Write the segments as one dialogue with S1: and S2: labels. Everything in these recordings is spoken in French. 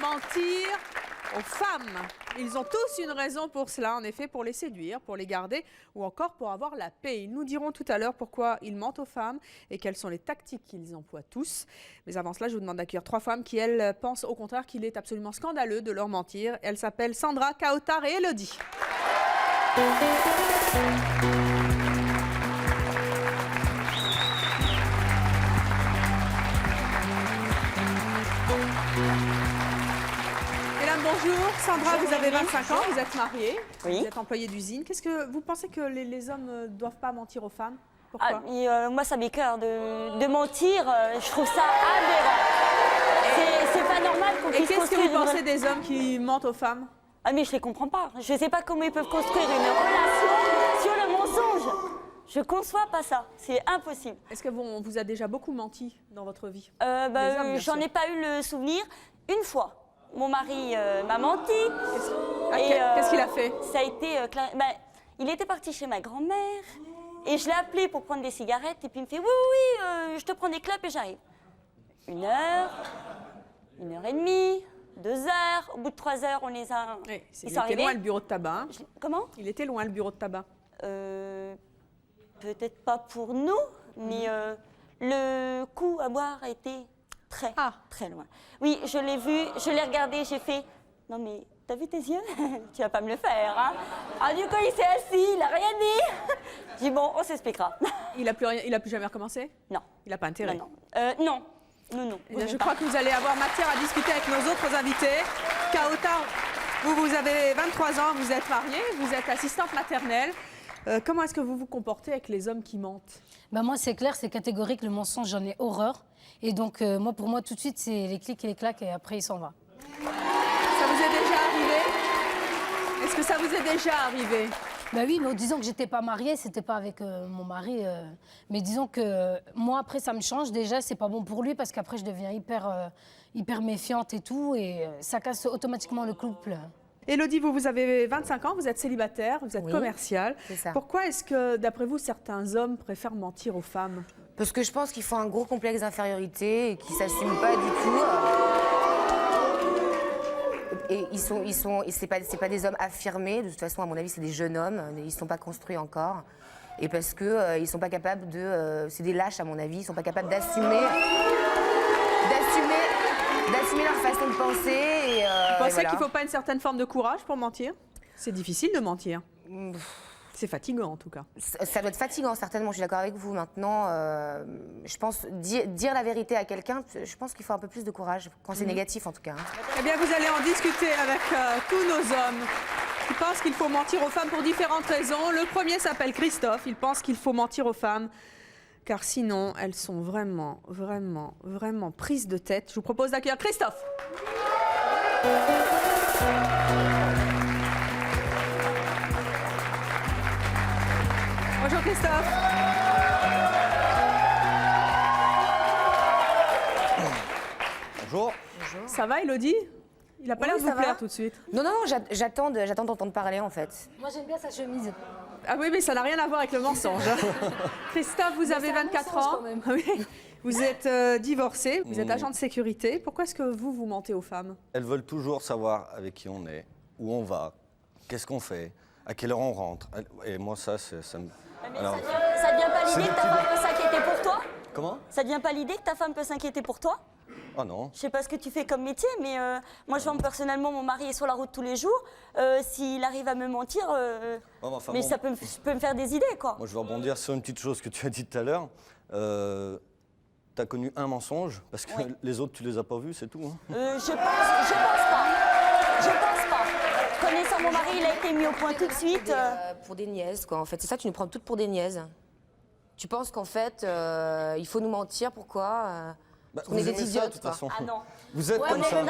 S1: mentir aux femmes. Ils ont tous une raison pour cela, en effet, pour les séduire, pour les garder ou encore pour avoir la paix. Ils nous diront tout à l'heure pourquoi ils mentent aux femmes et quelles sont les tactiques qu'ils emploient tous. Mais avant cela, je vous demande d'accueillir 3 femmes qui, elles, pensent au contraire qu'il est absolument scandaleux de leur mentir. Elles s'appellent Sandra, Kautar et Elodie. Bonjour, Sandra, vous avez 25 ans, vous êtes mariée,
S2: oui.
S1: Vous êtes employée d'usine. Qu'est-ce que vous pensez que les hommes ne doivent pas mentir aux femmes? Pourquoi?
S2: Moi, ça m'écoeure de mentir, je trouve ça aberrant. C'est pas normal qu'on puisse construire...
S1: Et qu'est-ce que vous pensez des hommes qui mentent aux femmes?
S2: Ah mais je les comprends pas, je sais pas comment ils peuvent construire une relation sur le mensonge. Je conçois pas ça, c'est impossible.
S1: Est-ce que on vous a déjà beaucoup menti dans votre vie?
S2: J'en ai pas eu le souvenir une fois. Mon mari m'a menti.
S1: Qu'est-ce qu'il a fait?
S2: Ça a été... il était parti chez ma grand-mère et je l'ai appelé pour prendre des cigarettes et puis il me fait oui, je te prends des clopes et j'arrive. 1 heure, 1h30, 2 heures, au bout de 3 heures, on les a...
S1: Oui, il était loin le bureau de tabac. Hein?
S2: Comment?
S1: Il était loin le bureau de tabac.
S2: Peut-être pas pour nous, mais le coup à boire a été... très loin. Oui, je l'ai vu, je l'ai regardé, j'ai fait... Non mais, t'as vu tes yeux? Tu vas pas me le faire, hein? Ah, du coup, il s'est assis, il a rien dit. J'ai dit, bon, on s'expliquera.
S1: Il a plus jamais recommencé?
S2: Non.
S1: Il n'a pas intérêt?
S2: Non.
S1: Eh bien, je crois que vous allez avoir matière à discuter avec nos autres invités. Kautar, vous avez 23 ans, vous êtes mariée, vous êtes assistante maternelle. Comment est-ce que vous vous comportez avec les hommes qui mentent?
S3: Moi, c'est clair, c'est catégorique, le mensonge, j'en ai horreur. Et donc, pour moi, tout de suite, c'est les clics et les claques et après, il s'en va.
S1: Ça vous est déjà arrivé? Est-ce que ça vous est déjà arrivé?
S3: Oui, mais disons que j'étais pas mariée, c'était pas avec mon mari. Mais disons que moi, après, ça me change. Déjà, c'est pas bon pour lui parce qu'après, je deviens hyper méfiante et tout. Et ça casse automatiquement le couple.
S1: Elodie, vous avez 25 ans, vous êtes célibataire, vous êtes commerciale. Pourquoi est-ce que, d'après vous, certains hommes préfèrent mentir aux femmes?
S4: Parce que je pense qu'ils font un gros complexe d'infériorité et qu'ils ne s'assument pas du tout. Et c'est pas des hommes affirmés. De toute façon, à mon avis, c'est des jeunes hommes. Ils ne sont pas construits encore. Et parce qu'ils ne sont pas capables de... c'est des lâches, à mon avis. Ils ne sont pas capables d'assumer leur façon de penser.
S1: Vous pensez qu'il ne faut pas une certaine forme de courage pour mentir? C'est difficile de mentir. C'est fatigant, en tout cas.
S4: Ça doit être fatigant, certainement, je suis d'accord avec vous. Maintenant, je pense, dire la vérité à quelqu'un, je pense qu'il faut un peu plus de courage, quand c'est négatif, en tout cas.
S1: Eh bien, vous allez en discuter avec tous nos hommes qui pensent qu'il faut mentir aux femmes pour différentes raisons. Le premier s'appelle Christophe. Il pense qu'il faut mentir aux femmes, car sinon, elles sont vraiment prises de tête. Je vous propose d'accueillir Christophe. Bonjour Christophe.
S5: Bonjour.
S1: Ça va Elodie? Il n'a pas l'air de vous plaire tout de suite.
S4: Non, j'attends d'entendre parler, en fait.
S3: Moi, j'aime bien sa chemise.
S1: Ah oui, mais ça n'a rien à voir avec le mensonge. Christophe, vous avez 24 ans. Oui. Vous êtes divorcé, vous êtes agent de sécurité. Pourquoi est-ce que vous mentez aux femmes?
S5: Elles veulent toujours savoir avec qui on est, où on va, qu'est-ce qu'on fait, à quelle heure on rentre. Et moi, ça me... Alors,
S2: ça ne devient pas l'idée que ta femme peut s'inquiéter pour toi?
S5: Comment?
S2: Ça ne devient pas l'idée que ta femme peut s'inquiéter pour toi?
S5: Ah non.
S2: Je sais pas ce que tu fais comme métier, mais moi, personnellement, mon mari est sur la route tous les jours. S'il arrive à me mentir, ça peut me faire des idées, quoi.
S5: Moi, je vais rebondir sur une petite chose que tu as dit tout à l'heure. T'as connu un mensonge, parce que les autres, tu les as pas vus, c'est tout. Hein.
S2: Je pense pas. Connaissant mon mari, il a été mis au point tout de suite.
S4: Pour des niaises, quoi. En fait, c'est ça, tu nous prends toutes pour des niaises. Tu penses qu'en fait, il faut nous mentir, pourquoi on est des idiotes,
S5: de toute façon.
S2: Ah non.
S5: Vous êtes comme ça.
S2: Non.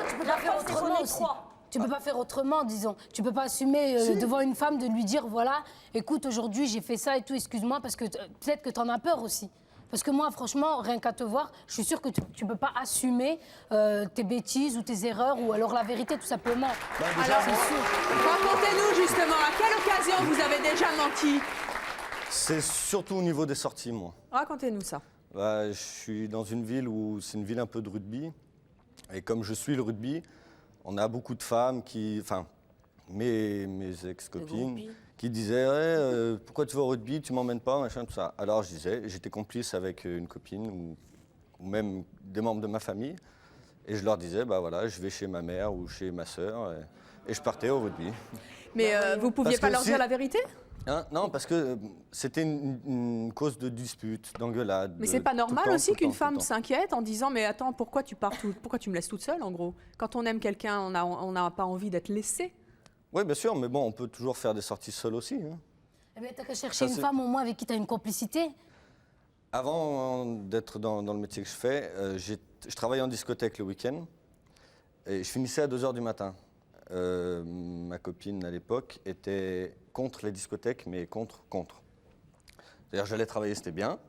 S3: Tu peux pas faire autrement aussi. Tu peux pas faire autrement, disons. Tu peux pas assumer devant une femme de lui dire, voilà, écoute, aujourd'hui, j'ai fait ça et tout, excuse-moi, parce que peut-être que t'en as peur aussi. Parce que moi, franchement, rien qu'à te voir, je suis sûre que tu peux pas assumer tes bêtises ou tes erreurs ou alors la vérité, tout simplement.
S1: Alors, c'est sûr. Racontez-nous justement, à quelle occasion vous avez déjà menti?
S5: C'est surtout au niveau des sorties, moi.
S1: Racontez-nous ça.
S5: Bah, je suis dans une ville où c'est une ville un peu de rugby. Et comme je suis le rugby, on a beaucoup de femmes qui... Enfin, mes ex-copines qui disaient pourquoi tu vas au rugby, tu m'emmènes pas, machin, tout ça. Alors je disais, j'étais complice avec une copine ou même des membres de ma famille. Et je leur disais, bah voilà, je vais chez ma mère ou chez ma sœur. Et je partais au rugby.
S1: Mais vous ne pouviez pas leur dire la vérité?
S5: Hein, non, parce que c'était une cause de dispute, d'engueulade.
S1: Mais c'est pas normal aussi qu'une femme s'inquiète en disant mais attends, pourquoi tu me laisses toute seule en gros? Quand on aime quelqu'un, on n'a pas envie d'être laissé.
S5: Oui, bien sûr, mais bon, on peut toujours faire des sorties seules aussi. Hein.
S3: Eh bien, t'as qu'à chercher une femme au moins avec qui t'as une complicité.
S5: Avant d'être dans le métier que je fais, je travaillais en discothèque le week-end et je finissais à 2 h du matin. Ma copine à l'époque était contre les discothèques, mais contre. C'est-à-dire j'allais travailler, c'était bien,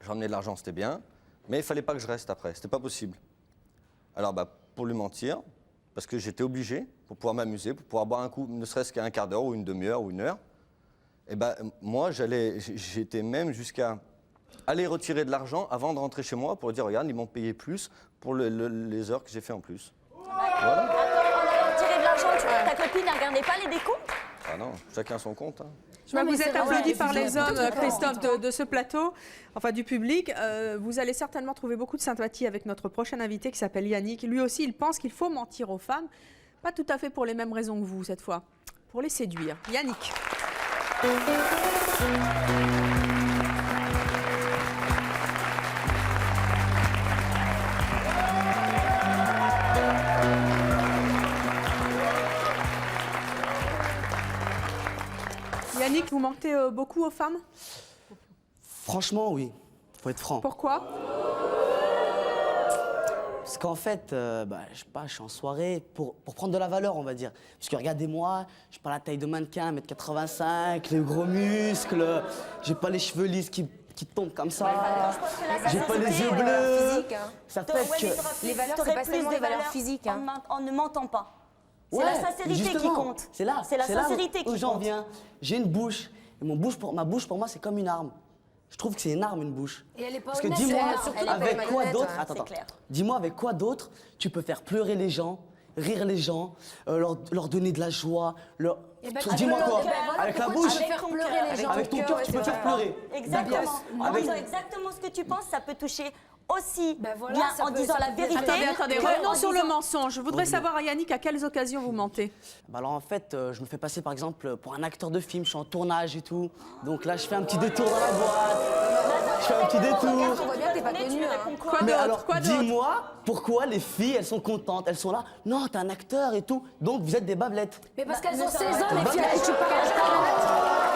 S5: j'emmenais de l'argent, c'était bien, mais il fallait pas que je reste après, c'était pas possible. Alors pour lui mentir, parce que j'étais obligé, pour pouvoir m'amuser, pour pouvoir boire un coup, ne serait-ce qu'un quart d'heure ou une demi-heure ou une heure, et moi j'étais même jusqu'à aller retirer de l'argent avant de rentrer chez moi pour dire regarde, ils m'ont payé plus pour les heures que j'ai fait en plus. Voilà.
S2: Tirer de l'argent, tu vois, ta copine ne regardait pas les décomptes?
S5: Ah non, chacun son compte. Hein.
S1: Vous êtes applaudi par les hommes, Christophe, de ce plateau, enfin du public. Vous allez certainement trouver beaucoup de sympathie avec notre prochain invité qui s'appelle Yannick. Lui aussi, il pense qu'il faut mentir aux femmes. Pas tout à fait pour les mêmes raisons que vous, cette fois. Pour les séduire. Yannick. Yannick, vous mentez beaucoup aux femmes?
S6: Franchement, oui. Faut être franc.
S1: Pourquoi?
S6: Parce qu'en fait, je sais pas, je suis en soirée pour prendre de la valeur, on va dire. Parce que regardez-moi, j'ai pas la taille de mannequin, 1m85, les gros muscles, j'ai pas les cheveux lisses qui tombent comme ça, j'ai pas les yeux bleus. Ça fait que...
S4: Les valeurs, c'est pas seulement les valeurs physiques. Hein.
S2: En ne mentant pas. C'est
S6: Ouais,
S2: la sincérité qui compte.
S6: C'est là.
S2: C'est la sincérité
S6: où
S2: qui
S6: j'en
S2: compte.
S6: viens. J'ai une bouche. Et ma bouche, pour moi, c'est comme une arme. Je trouve que c'est une arme, une bouche.
S3: Et elle est pas
S6: Parce que
S3: honnête,
S6: dis-moi,
S3: surtout
S4: elle est pas
S6: avec quoi
S4: marionnette,
S6: d'autre
S4: hein,
S6: Attends,
S2: clair.
S6: dis-moi avec quoi d'autre tu peux faire pleurer les gens, rire les gens, leur donner de la joie. Dis-moi quoi avec la bouche.
S3: Avec faire pleurer les gens.
S6: Avec ton cœur, tu peux faire pleurer.
S2: Exactement. En
S6: Avec-
S2: disant exactement ce que tu penses, ça peut toucher aussi
S3: voilà,
S2: bien
S3: ça
S2: en
S3: peut-
S2: disant
S3: ça
S2: la
S3: peut-
S2: vérité.
S1: Attendez,
S2: que
S1: revenons
S2: en
S1: sur le
S2: disant-
S1: mensonge. Je voudrais savoir à Yannick à quelles occasions vous mentez.
S6: Alors en fait, je me fais passer par exemple pour un acteur de film, je suis en tournage et tout. Donc là, je fais un petit détour dans la boîte. Je fais un petit détour.
S4: On voit bien que t'es pas connu. Hein.
S1: Quoi
S6: Mais
S1: d'autre?
S6: alors,
S1: Quoi d'autre?
S6: dis-moi, pourquoi les filles, elles sont contentes? Elles sont là, non, t'es un acteur et tout, donc vous êtes des bablettes.
S3: Mais parce qu'elles ont 16 ans, les filles, à qui tu parles.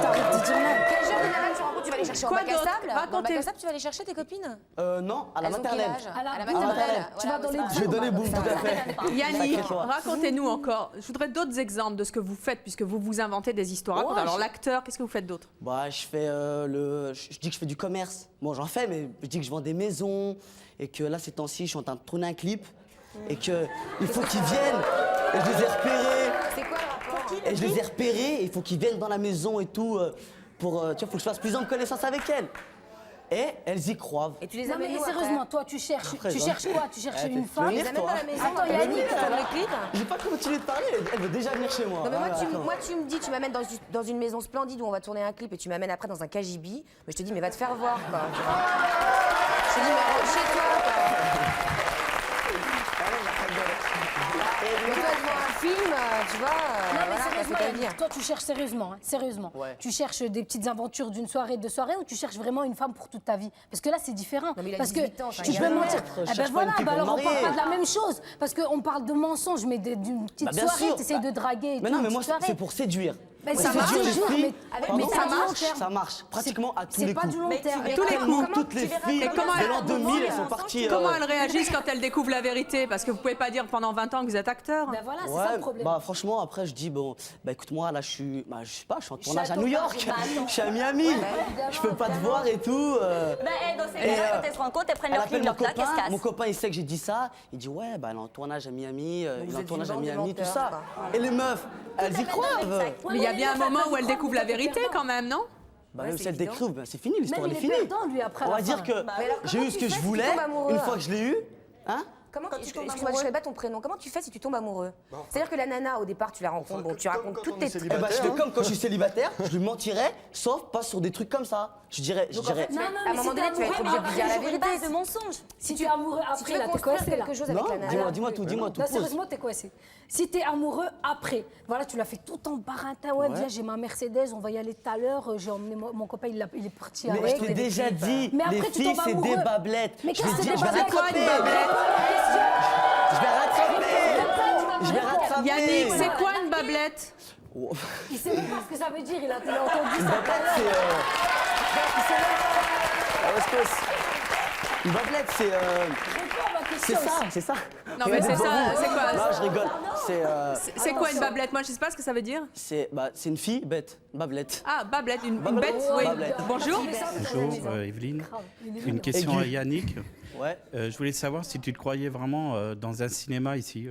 S3: T'arrêtes de dire non.
S4: Quel genre de nana tu rencontres? Tu vas aller chercher en
S1: Quoi
S4: bac à
S1: d'autre?
S4: sable? Dans le bac
S1: Racontez.
S4: à sable, tu vas aller chercher tes copines?
S6: Non, à la
S4: Elles ont quel
S6: maternelle.
S4: âge?
S3: À la
S4: maternelle.
S6: maternelle.
S3: Tu vas dans les
S6: Je vais donner boum, tout à fait.
S1: Yannick,
S6: Sacré-toi.
S1: racontez-nous encore. Je voudrais d'autres exemples de ce que vous faites, puisque vous vous inventez des histoires. Racontez.
S6: Ouais,
S1: Alors
S6: je-
S1: l'acteur, qu'est-ce que vous faites d'autre?
S6: Bah, je fais je dis que je fais du commerce. Bon, j'en fais, mais je dis que je vends des maisons et que là, ces temps-ci, je suis en train de tourner un clip et que il faut qu'ils viennent. Et je les ai repérés.
S4: C'est quoi le rapport?
S6: Et je les ai repérés. Et il faut qu'ils viennent dans la maison et tout pour, tu vois, faut que je fasse plus en connaissance avec elles. Et elles y croient.
S4: Et tu les
S3: Non
S4: amènes
S3: mais
S4: où
S3: sérieusement,
S4: après?
S3: toi tu cherches
S6: Après,
S3: quoi? Tu cherches
S6: Eh,
S3: une
S6: tu
S3: femme.
S6: veux
S4: Tu les
S6: venir,
S4: amènes
S6: toi
S4: dans la maison
S3: Attends,
S4: pour
S3: Yannick,
S4: venir faire le clip?
S6: J'ai pas continué de parler, elle veut déjà venir chez moi.
S4: Non mais moi
S6: Voilà,
S4: tu,
S6: attends.
S4: moi, tu me dis, tu m'amènes dans une maison splendide où on va tourner un clip et tu m'amènes après dans un KGB, mais je te dis mais va te faire voir quoi. Tu vois. Je te dis mais rentre chez toi quoi. Mais toi devant un film, tu vois,
S3: Non mais
S4: voilà, t'as fait
S3: sérieusement,
S4: ta
S3: Yannick,
S4: vie. hein.
S3: toi tu cherches sérieusement, hein, sérieusement.
S6: Ouais.
S3: Tu cherches des petites aventures d'une soirée, deux soirées, ou tu cherches vraiment une femme pour toute ta vie? Parce que là c'est différent.
S4: Non, mais il a
S3: Parce que
S4: 18 ans, c'est un
S3: tu peux
S4: gamin.
S3: mentir.
S6: Je
S3: Eh
S6: cherche
S3: ben
S6: pas
S3: voilà,
S6: une fille
S3: bah
S6: pour
S3: alors on
S6: me
S3: parle pas
S6: marier.
S3: de la même chose. Parce qu'on parle de mensonges, mais d'une petite
S6: Bah, bien
S3: soirée,
S6: sûr.
S3: t'essayes de draguer et
S6: Mais
S3: tout,
S6: non, mais
S3: une
S6: moi,
S3: petite soirée.
S6: c'est pour séduire.
S3: Mais
S6: Pour
S3: ça marche,
S6: séduire les
S3: toujours,
S6: filles.
S3: mais
S6: Pardon,
S3: ça marche.
S6: Ça marche pratiquement à tous les
S3: C'est pas
S6: coups.
S3: du long
S2: Mais tu
S3: terme.
S2: verras
S1: tous les
S2: comment-
S1: coups.
S6: Toutes
S2: tu
S6: les
S2: verras
S6: filles
S2: comment
S6: de
S2: elles
S6: l'an
S2: vont
S6: 2000, elles
S2: mentir.
S6: sont parties.
S1: Comment elles réagissent quand elles découvrent la vérité? Parce que vous pouvez pas dire pendant 20 ans que vous êtes acteur.
S3: Ben voilà, c'est ça le problème.
S6: bah franchement, après je dis, bon, bah écoute-moi, là je suis, bah je sais pas, je suis en tournage à
S2: tournage,
S6: New York,
S2: bah, attends.
S6: je suis à Miami, je peux pas te voir et tout.
S2: Dans ces
S6: Et,
S2: cas-là, quand elles se rencontrent, elles prennent
S6: Elle
S2: leur
S6: appelle
S2: clip,
S6: mon
S2: leur claque, elles se
S6: copain,
S2: cassent.
S6: mon copain il sait que j'ai dit ça, il dit ouais, bah elle est en tournage à Miami, il est en
S4: êtes
S6: tournage à
S4: une bande de
S6: Miami, tout
S4: menteurs,
S6: ça.
S4: quoi.
S6: Et les meufs, elles y croient.
S1: Mais il y a bien un moment où elles découvrent la vérité quand même, non?
S6: Bah,
S4: Ouais,
S6: même
S4: c'est
S6: si elle
S4: évident.
S6: décrive, bah, c'est fini, l'histoire
S3: Même
S6: elle est
S3: il est
S6: finie.
S3: perdant, lui, après, à
S6: On
S3: la
S6: va dire
S3: fin.
S6: que
S4: Mais alors,
S6: j'ai
S4: comment
S6: eu ce
S4: tu
S6: que
S4: fais
S6: je
S4: si tu
S6: voulais,
S4: tombes amoureux,
S6: une fois que je l'ai eu, hein.
S4: Excuse-moi, je ne sais pas ton prénom. Comment tu fais si tu tombes amoureux? C'est-à-dire que la nana, au départ, tu la rencontres, bon, tu racontes toutes tes...
S6: Eh ben, je fais comme quand je suis célibataire, je lui mentirais, sauf pas sur des trucs comme ça. Je dirais,
S3: Non,
S4: à un
S3: mais
S4: moment
S3: si
S4: donné,
S3: t'es
S4: tu vas être
S3: amoureux,
S4: obligé de dire la
S2: Sur une
S4: vérité.
S2: base de mensonges.
S3: Si tu es amoureux
S4: Si tu
S3: après,
S4: veux
S3: là, t'es
S4: construire
S3: coincé, là.
S4: quelque chose avec
S6: non,
S4: la nana...
S6: dis-moi tout,
S3: Non,
S6: pose.
S3: sérieusement, t'es coincé. Si t'es amoureux après, voilà, tu l'as fait tout en barintin, ouais, viens, j'ai ma Mercedes, on va y aller tout à l'heure, j'ai emmené mon copain, il est parti
S6: Mais
S3: avec.
S6: je t'ai déjà dit,
S3: Mais après,
S6: les
S3: tu
S6: filles,
S3: tombes
S6: c'est des
S3: amoureux.
S6: bablettes.
S3: Mais
S6: Je
S3: qu'est-ce
S6: vais
S3: que c'est
S6: dire,
S3: des
S6: je vais
S3: bablettes?
S6: rattraper. Je vais rattraper. Je vais rattraper.
S1: Yannick, c'est quoi une bablette?
S6: Oh.
S3: Il sait même pas ce que ça veut dire, il a entendu
S6: Une
S3: ça.
S6: bablette, c'est... Une bablette, c'est... C'est ça, c'est ça.
S1: Non, mais c'est ça, c'est quoi?
S6: Non, je rigole.
S1: C'est quoi une bablette? Moi, je sais pas ce que ça veut dire.
S6: C'est une fille bête, bablette.
S1: Ah, bablette, une
S6: Bablette.
S1: bête, oui.
S6: Bablette.
S1: Bonjour.
S7: Bonjour Evelyne. Une question
S6: Aigu.
S7: à Yannick.
S6: Ouais.
S7: Je voulais savoir si tu te croyais vraiment dans un cinéma ici,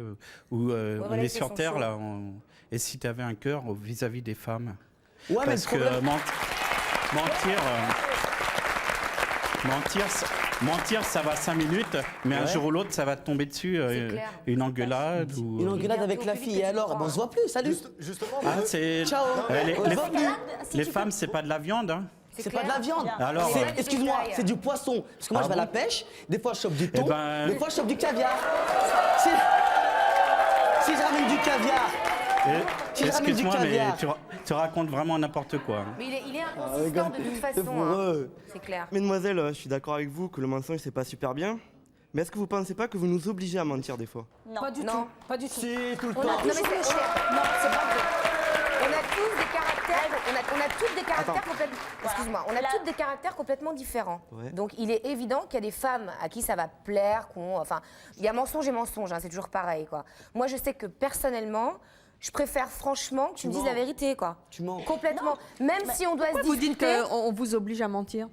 S7: où on
S4: voilà,
S7: est
S4: ils
S7: sur
S4: sont
S7: Terre,
S4: chauds.
S7: là, et si tu avais un cœur vis-à-vis des femmes.
S6: Ouais, mais le
S7: Parce que
S6: problème...
S7: mentir, ça va 5 minutes, mais un
S6: Ouais.
S7: jour ou l'autre, ça va te tomber dessus,
S4: clair.
S7: une engueulade ou...
S6: Une engueulade avec la fille, et alors? On se voit plus, salut.
S5: Justement,
S7: Ah, c'est...
S6: Ciao.
S7: les,
S6: On se voit plus.
S7: les femmes, c'est pas de la viande, hein.
S6: C'est pas de la viande.
S7: Alors,
S6: C'est- excuse-moi,
S4: détail.
S6: c'est du poisson. Parce que moi,
S7: Ah
S6: je vais à la
S7: bon
S6: pêche. Des fois, je chope du thon.
S7: ben-
S6: Des fois, je chope du caviar. Si je ramène du caviar. Si je ramène du
S7: Excuse-moi, mais
S6: caviar.
S7: tu racontes vraiment n'importe quoi.
S4: Mais il est inconsistant de toute façon,
S8: pour
S4: hein.
S8: eux.
S4: C'est clair.
S8: Mesdemoiselles, je suis d'accord avec vous que le mensonge c'est pas super bien. Mais est-ce que vous pensez pas que vous nous obligez à mentir des fois?
S3: Pas du
S4: Non.
S3: tout, pas du tout.
S6: Si, tout le
S4: On a
S6: temps.
S4: tous des non, c'est pas vrai. On a tous des caractères, on a toutes des caractères complètement. Excuse-moi, on a toutes des caractères complètement différents.
S8: Ouais.
S4: Donc il est évident qu'il y a des femmes à qui ça va plaire, enfin, il y a mensonge et mensonge, hein, c'est toujours pareil, quoi. Moi, je sais que personnellement, je préfère franchement que tu me dises la vérité, quoi.
S6: Tu mens.
S4: Complètement. Même si on doit se
S1: Vous dites
S4: disputer.
S1: qu'on vous oblige à mentir.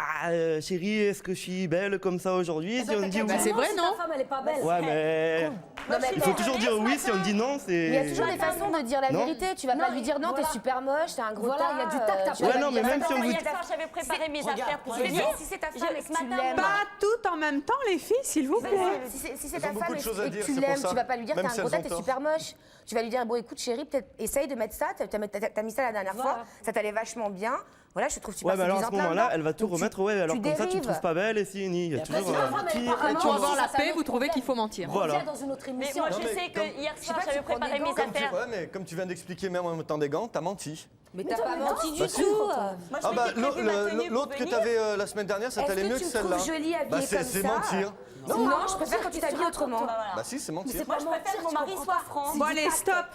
S8: Ah, chérie, est-ce que je suis belle comme ça aujourd'hui? Si on dit oui.
S1: Bah, c'est vrai,
S3: Si
S1: non?
S3: ta femme, elle est pas belle.
S8: Ouais, mais.
S4: Non, mais
S8: Il faut toujours dire oui, si on dit non,
S4: Mais il y a
S8: c'est.
S4: toujours des façons de dire la
S8: Non.
S4: vérité. Tu vas pas lui dire non,
S3: voilà.
S4: t'es super moche, t'es un gros
S3: Voilà,
S4: tas,
S3: il y a du tact après.
S4: tu vas
S8: Ouais,
S4: pas
S8: non,
S4: lui
S8: mais
S4: dire
S8: même
S4: ça.
S8: si on vous.
S2: Hier soir, j'avais préparé mes affaires pour
S4: Mais
S2: venir.
S4: si c'est ta
S2: Je-
S4: femme et
S2: ce
S4: que tu
S2: matin,
S4: l'aimes.
S1: Pas tout en même temps, les filles, s'il vous plaît.
S4: Si c'est
S5: Elles
S4: ta
S5: ont beaucoup
S4: femme
S5: de
S4: et
S5: choses à
S4: que
S5: dire,
S4: tu
S5: c'est pour
S4: l'aimes,
S5: ça.
S4: tu vas pas lui dire
S5: Même
S4: t'es un
S5: si
S4: gros
S5: elles
S4: tas,
S5: ont
S4: t'es
S5: tort.
S4: super moche. Tu vas lui dire bon écoute chérie, peut-être essaye de mettre ça, t'as mis ça la dernière fois, ça t'allait vachement bien. Voilà, je te trouve super
S8: Ouais, mais alors à ce
S4: séduisante
S8: moment-là,
S4: là-dedans.
S8: elle va tout
S4: Donc,
S8: remettre, ouais, alors
S4: tu
S8: comme ça, tu me
S4: dérives.
S8: trouves pas belle et si, ni. Il y a
S6: après,
S8: toujours.
S6: si la
S3: femme, elle est
S6: pire,
S3: pas
S6: et
S1: Pour
S6: tu
S3: vraiment-
S1: avoir la
S3: ça,
S1: paix,
S3: ça
S1: vous trouvez
S3: nous
S1: qu'il faut mentir.
S3: On
S8: Voilà.
S3: vient dans une autre
S2: Mais
S3: émission.
S2: moi, je
S5: Non, mais
S2: sais que
S5: comme-
S2: hier
S4: sais
S2: soir,
S4: pas,
S2: j'avais
S4: tu prends des
S2: préparé
S4: gants
S2: mes
S4: comme
S2: affaires.
S5: Ouais, mais comme tu viens d'expliquer, même en mettant des gants, t'as menti.
S4: Mais t'as pas menti du
S5: Bah, si.
S4: tout.
S2: Moi, je
S5: Ah bah,
S2: m'étais prévu ma tenue pour
S5: l'autre que
S2: venir.
S5: t'avais la semaine dernière, ça
S4: Est-ce
S5: t'allait
S4: que
S5: mieux
S4: tu
S5: que
S4: me
S5: celle-là.
S4: trouves jolie habillée
S5: Bah,
S4: comme
S5: c'est
S4: ça
S5: mentir.
S4: Non, je préfère quand tu t'habilles autrement.
S5: Bah si, c'est mentir.
S2: Moi, je préfère que mon mari soit franc.
S1: Bon, allez, stop.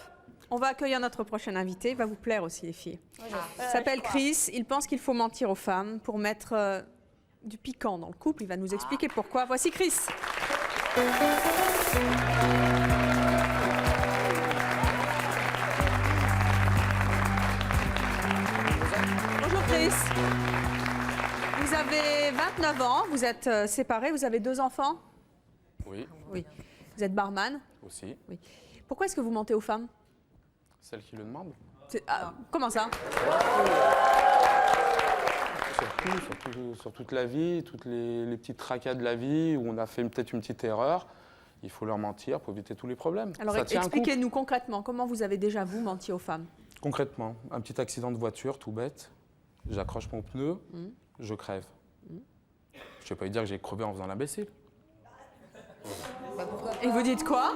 S1: On va accueillir notre prochain invité. Il va vous plaire aussi, les filles. Il s'appelle Chris. Il pense qu'il faut mentir aux femmes pour mettre du piquant dans le couple. Il va nous expliquer pourquoi. Voici Chris. Bonjour Chris. Vous avez 29 ans, vous êtes séparés, vous avez 2 enfants.
S9: Oui,
S1: Oui. Vous êtes barman.
S9: aussi.
S1: Oui. Pourquoi est-ce que vous mentez aux femmes?
S9: Celle qui le demande.
S1: Comment ça?
S9: Sur toute la vie, toutes les petites tracas de la vie où on a fait peut-être une petite erreur. Il faut leur mentir pour éviter tous les problèmes.
S1: Alors
S9: Ça tient un coup.
S1: expliquez-nous concrètement, comment vous avez déjà, vous, menti aux femmes?
S9: Concrètement, un petit accident de voiture, tout bête. J'accroche mon pneu, je crève. Je ne vais pas lui dire que j'ai crevé en faisant l'imbécile.
S1: Et vous dites quoi?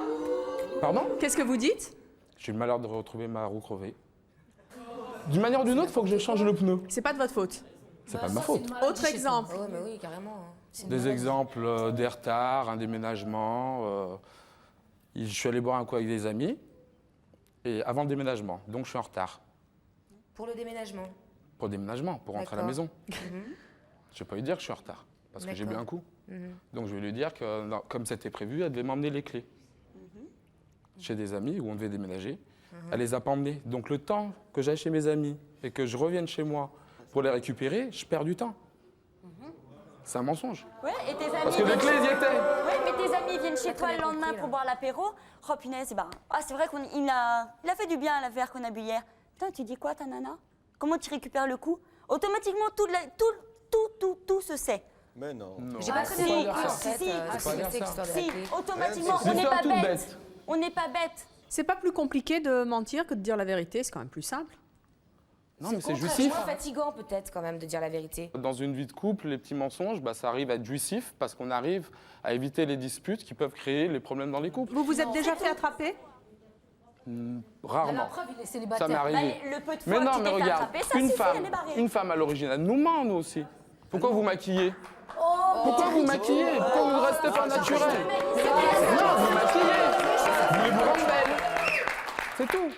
S9: Pardon?
S1: Qu'est-ce que vous dites?
S9: J'ai eu le malheur de retrouver ma roue crevée. D'une manière ou d'une autre, il faut que je change le pneu.
S1: C'est pas de votre faute.
S9: C'est pas de ma faute.
S1: Autre exemple.
S4: Oh, mais oui, carrément. hein.
S9: Des exemples, des retards, un déménagement. Je suis allé boire un coup avec des amis et avant le déménagement, donc je suis en retard.
S4: Pour le déménagement.
S9: Pour le déménagement, pour rentrer à la
S4: D'accord.
S9: maison. Je vais pas lui dire que je suis en retard parce que j'ai bu
S4: D'accord.
S9: un coup. Donc je vais lui dire que non, comme c'était prévu, elle devait m'emmener les clés. Chez des amis où on devait déménager. Elle les a pas emmenés. Donc le temps que j'aille chez mes amis et que je revienne chez moi pour les récupérer, je perds du temps. C'est un mensonge.
S2: Ouais, et tes amis.
S9: Parce que les clés, ils y étaient.
S2: Ouais, mais tes amis viennent chez toi
S4: qu'on a
S2: le lendemain
S4: compris, là.
S2: pour boire l'apéro. Oh punaise, c'est vrai qu'il a fait du bien à l'affaire qu'on a bu hier. Putain, tu dis quoi, ta nana? Comment tu récupères le coup? automatiquement, tout se sait.
S5: Mais non.
S4: J'ai pas très bien compris, en fait.
S2: Si,
S4: c'est quoi cette histoire de la
S2: si,
S4: clé
S2: automatiquement,
S9: C'est
S2: on n'est
S9: une
S2: pas
S9: histoire toute
S2: bête.
S9: bête.
S2: On n'est pas bête.
S1: C'est pas plus compliqué de mentir que de dire la vérité, c'est quand même plus simple.
S9: Non, mais c'est
S4: C'est
S9: jouissif.
S4: moins fatigant peut-être quand même de dire la vérité.
S9: Dans une vie de couple, les petits mensonges, ça arrive à être jouissif parce qu'on arrive à éviter les disputes qui peuvent créer les problèmes dans les couples.
S1: Vous vous êtes déjà fait attraper?
S3: La
S9: Rarement.
S3: preuve, il est
S9: Ça
S3: célibataire.
S9: m'est arrivé.
S2: Le peu de
S9: Mais
S2: fois
S9: non,
S2: que tu
S9: mais
S2: t'es fait
S9: regarde,
S2: attraper, ça suffit, elle est barrée.
S9: une femme à l'origine, elle nous ment, nous aussi. Pourquoi vous maquillez Pourquoi vous maquillez Pourquoi vous ne restez pas naturel Non, vous maquillez. Vous voulez vous rendre belle. C'est tout.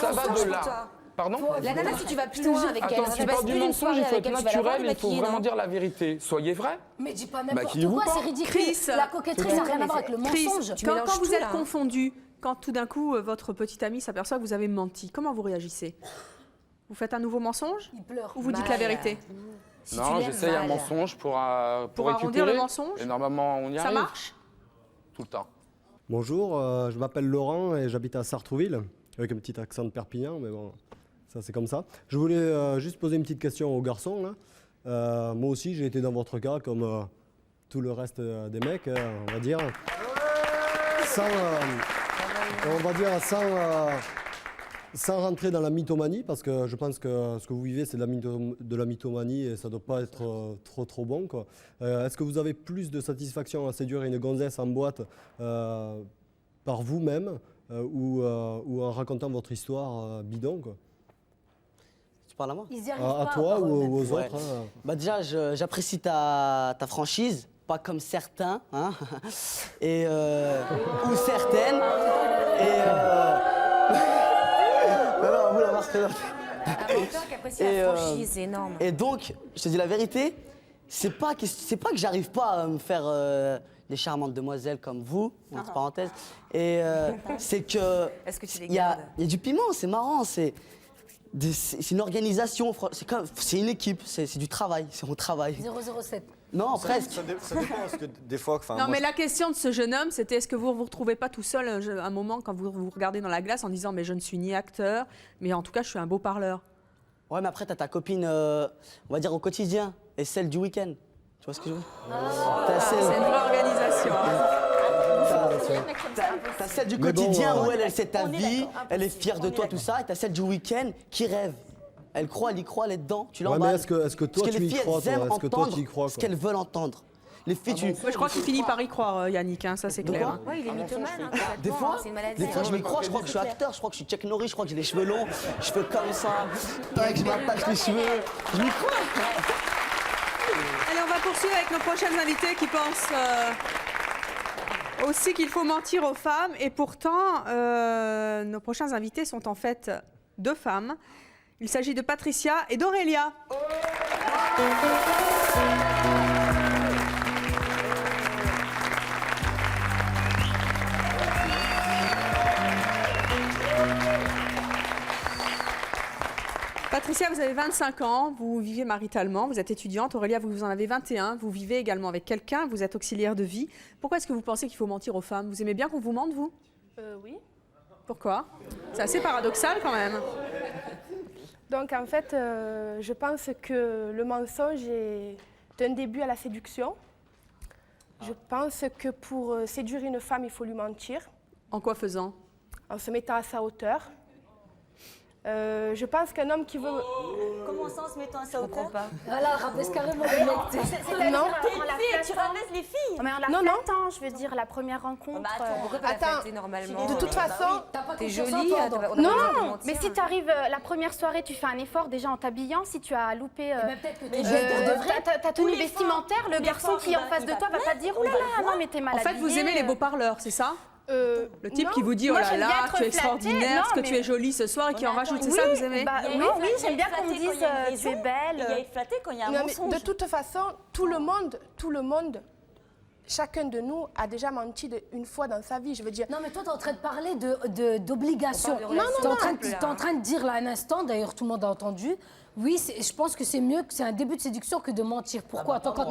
S9: Ça va de là. Pardon
S4: La nana, si tu vas plus loin avec elle,
S9: Attends,
S4: si
S9: tu
S4: tu passes
S9: parles du
S4: plus d'une
S9: mensonge,
S4: soirée
S9: il faut
S4: avec
S9: être
S4: elle, tu vas la voir
S9: naturel, il faut
S4: démaquiller,
S9: vraiment
S4: non
S9: dire la vérité. Soyez vrai.
S3: Mais dis pas n'importe
S9: Maquillez-vous
S3: quoi,
S9: pas.
S3: c'est ridicule.
S1: Chris,
S3: La coquetterie, ça n'a rien à voir avec le
S1: Chris,
S3: mensonge.
S1: quand vous êtes
S4: hein.
S1: confondu, quand tout d'un coup votre petit ami s'aperçoit que vous avez menti, comment vous réagissez? Vous faites un nouveau mensonge
S3: Il pleure.
S1: ou vous dites la vérité?
S4: Si tu
S9: Non,
S4: l'aimes
S9: j'essaye un
S4: mal.
S9: mensonge pour
S1: arrondir
S9: récupérer.
S1: le mensonge?
S9: Et normalement, on y
S1: Ça
S9: arrive.
S1: marche?
S9: Tout le temps.
S10: Bonjour, je m'appelle Laurent et j'habite à Sartrouville, avec un petit accent de Perpignan, mais bon, ça c'est comme ça. Je voulais juste poser une petite question aux garçons. Là. Moi aussi, j'ai été dans votre cas, comme tout le reste des mecs, on va dire. Sans rentrer dans la mythomanie, parce que je pense que ce que vous vivez, c'est de la mythomanie et ça ne doit pas être trop bon, quoi. Est-ce que vous avez plus de satisfaction à séduire une gonzesse en boîte par vous-même ou en racontant votre histoire bidon, quoi?
S6: Tu parles à moi?
S3: Ils y arrivent
S10: À
S3: pas.
S10: toi ou aux
S6: Ouais.
S10: autres, hein.
S6: Bah déjà, j'apprécie ta franchise, pas comme certains, hein, et, ou certaines. Et non, vous la marquez.
S4: Un menteur qui apprécie
S6: Et,
S4: la franchise, c'est énorme.
S6: Et donc, je te dis la vérité, c'est pas que j'arrive pas à me faire des charmantes demoiselles comme vous, entre parenthèses. Et c'est que
S4: Est-ce que tu les
S6: il y a
S4: gardes
S6: du piment, c'est marrant, c'est une organisation, c'est une équipe, c'est du travail, on travaille.
S3: 007.
S6: Non, presque.
S5: Ça dépend, parce que des fois... enfin,
S1: Non,
S5: moi,
S1: mais la question de ce jeune homme, c'était est-ce que vous ne vous retrouvez pas tout seul un moment quand vous vous regardez dans la glace en disant mais je ne suis ni acteur, mais en tout cas je suis un beau parleur.
S6: Ouais, mais après, t'as ta copine, on va dire au quotidien, et celle du week-end. Tu vois ce que je veux dire? T'as
S1: C'est une vraie organisation.
S6: T'as celle du
S10: Mais bon,
S6: quotidien où elle sait ta vie, elle est fière de toi, tout ça, et t'as celle du week-end qui rêve. Elle croit, elle y croit, elle est dedans, tu
S10: Ouais,
S6: l'emballes.
S10: mais est-ce que toi,
S6: Parce que
S10: tu
S6: les
S10: y
S6: filles,
S10: crois,
S6: elles
S10: toi?
S6: aiment
S10: Est-ce que toi,
S6: entendre
S10: tu y crois,
S6: ce
S10: quoi?
S6: qu'elles veulent entendre. Les filles, tu...
S1: Ouais, je crois qu'il finit par y croire, Yannick, hein, ça c'est
S6: De
S1: clair.
S6: quoi?
S4: Ouais, il est mythomane, hein,
S6: Des
S4: complètement,
S6: fois,
S4: c'est une maladie.
S6: des fois, je m'y crois, je crois que je suis acteur, je crois que je suis Chuck Norris, je crois que j'ai les cheveux longs, je fais comme ça, tac, je m'attache les cheveux, je m'y crois.
S1: Allez, on va poursuivre avec nos prochaines invités qui pensent aussi qu'il faut mentir aux femmes. Et pourtant, nos prochains invités sont en fait deux femmes. Il s'agit de Patricia et d'Aurélia. Patricia, vous avez 25 ans, vous vivez maritalement, vous êtes étudiante. Aurélia, vous en avez 21, vous vivez également avec quelqu'un, vous êtes auxiliaire de vie. Pourquoi est-ce que vous pensez qu'il faut mentir aux femmes? Vous aimez bien qu'on vous mente, vous?
S11: Oui.
S1: Pourquoi? C'est assez paradoxal quand même.
S11: Donc en fait, je pense que le mensonge est un début à la séduction. Je pense que pour séduire une femme, il faut lui mentir.
S1: En quoi faisant?
S11: En se mettant à sa hauteur. Je pense qu'un homme qui veut...
S2: Comment ça, en se mettant à sa hauteur?
S3: Voilà, rabaisse carrément le mec.
S11: Non.
S2: Tu rabaisses les filles.
S12: Mais en la
S11: Non, non.
S12: flattant, je veux dire, la première rencontre.
S2: Bah, attends,
S4: Pourquoi pas la
S11: Attends,
S4: flatter normalement?
S11: De toute façon,
S4: T'es jolie, on a pas besoin de
S12: Non,
S4: mentir.
S12: mais si tu arrives la première soirée, tu fais un effort déjà en t'habillant. Si tu as loupé
S3: Peut-être que t'es jeune pour de vrai.
S12: ta tenue vestimentaire, le garçon qui est en face de toi va pas te dire oh là là, non mais t'es mal
S1: En fait, vous
S12: habillée.
S1: aimez les beaux parleurs, c'est ça? Le type
S11: non.
S1: qui vous dit oh
S12: Moi,
S1: là
S12: j'aime bien
S1: là,
S12: être
S1: tu es
S12: flattée.
S1: extraordinaire,
S12: Non,
S1: ce que
S12: mais-
S1: tu es jolie ce soir et qui en rajoute, c'est ça que vous aimez?
S12: Bah,
S2: Il y a
S12: non,
S2: une
S12: oui,
S2: flatterie,
S12: j'aime bien
S2: il y a
S12: qu'on me
S2: une
S12: dise
S2: flatterie,
S12: tu es
S2: il y a
S12: belle.
S2: une flattée quand il y a un
S11: non, mais
S2: mensonge.
S11: de toute façon, tout le monde, chacun de nous a déjà menti une fois dans sa vie. Je veux dire,
S3: Non, mais toi, t'es en train de parler d'obligation.
S4: On parle de relation.
S3: T'es en train de dire là un instant, d'ailleurs tout le monde a entendu, oui, je pense que c'est mieux, que c'est un début de séduction que de mentir. Pourquoi? Toi, quand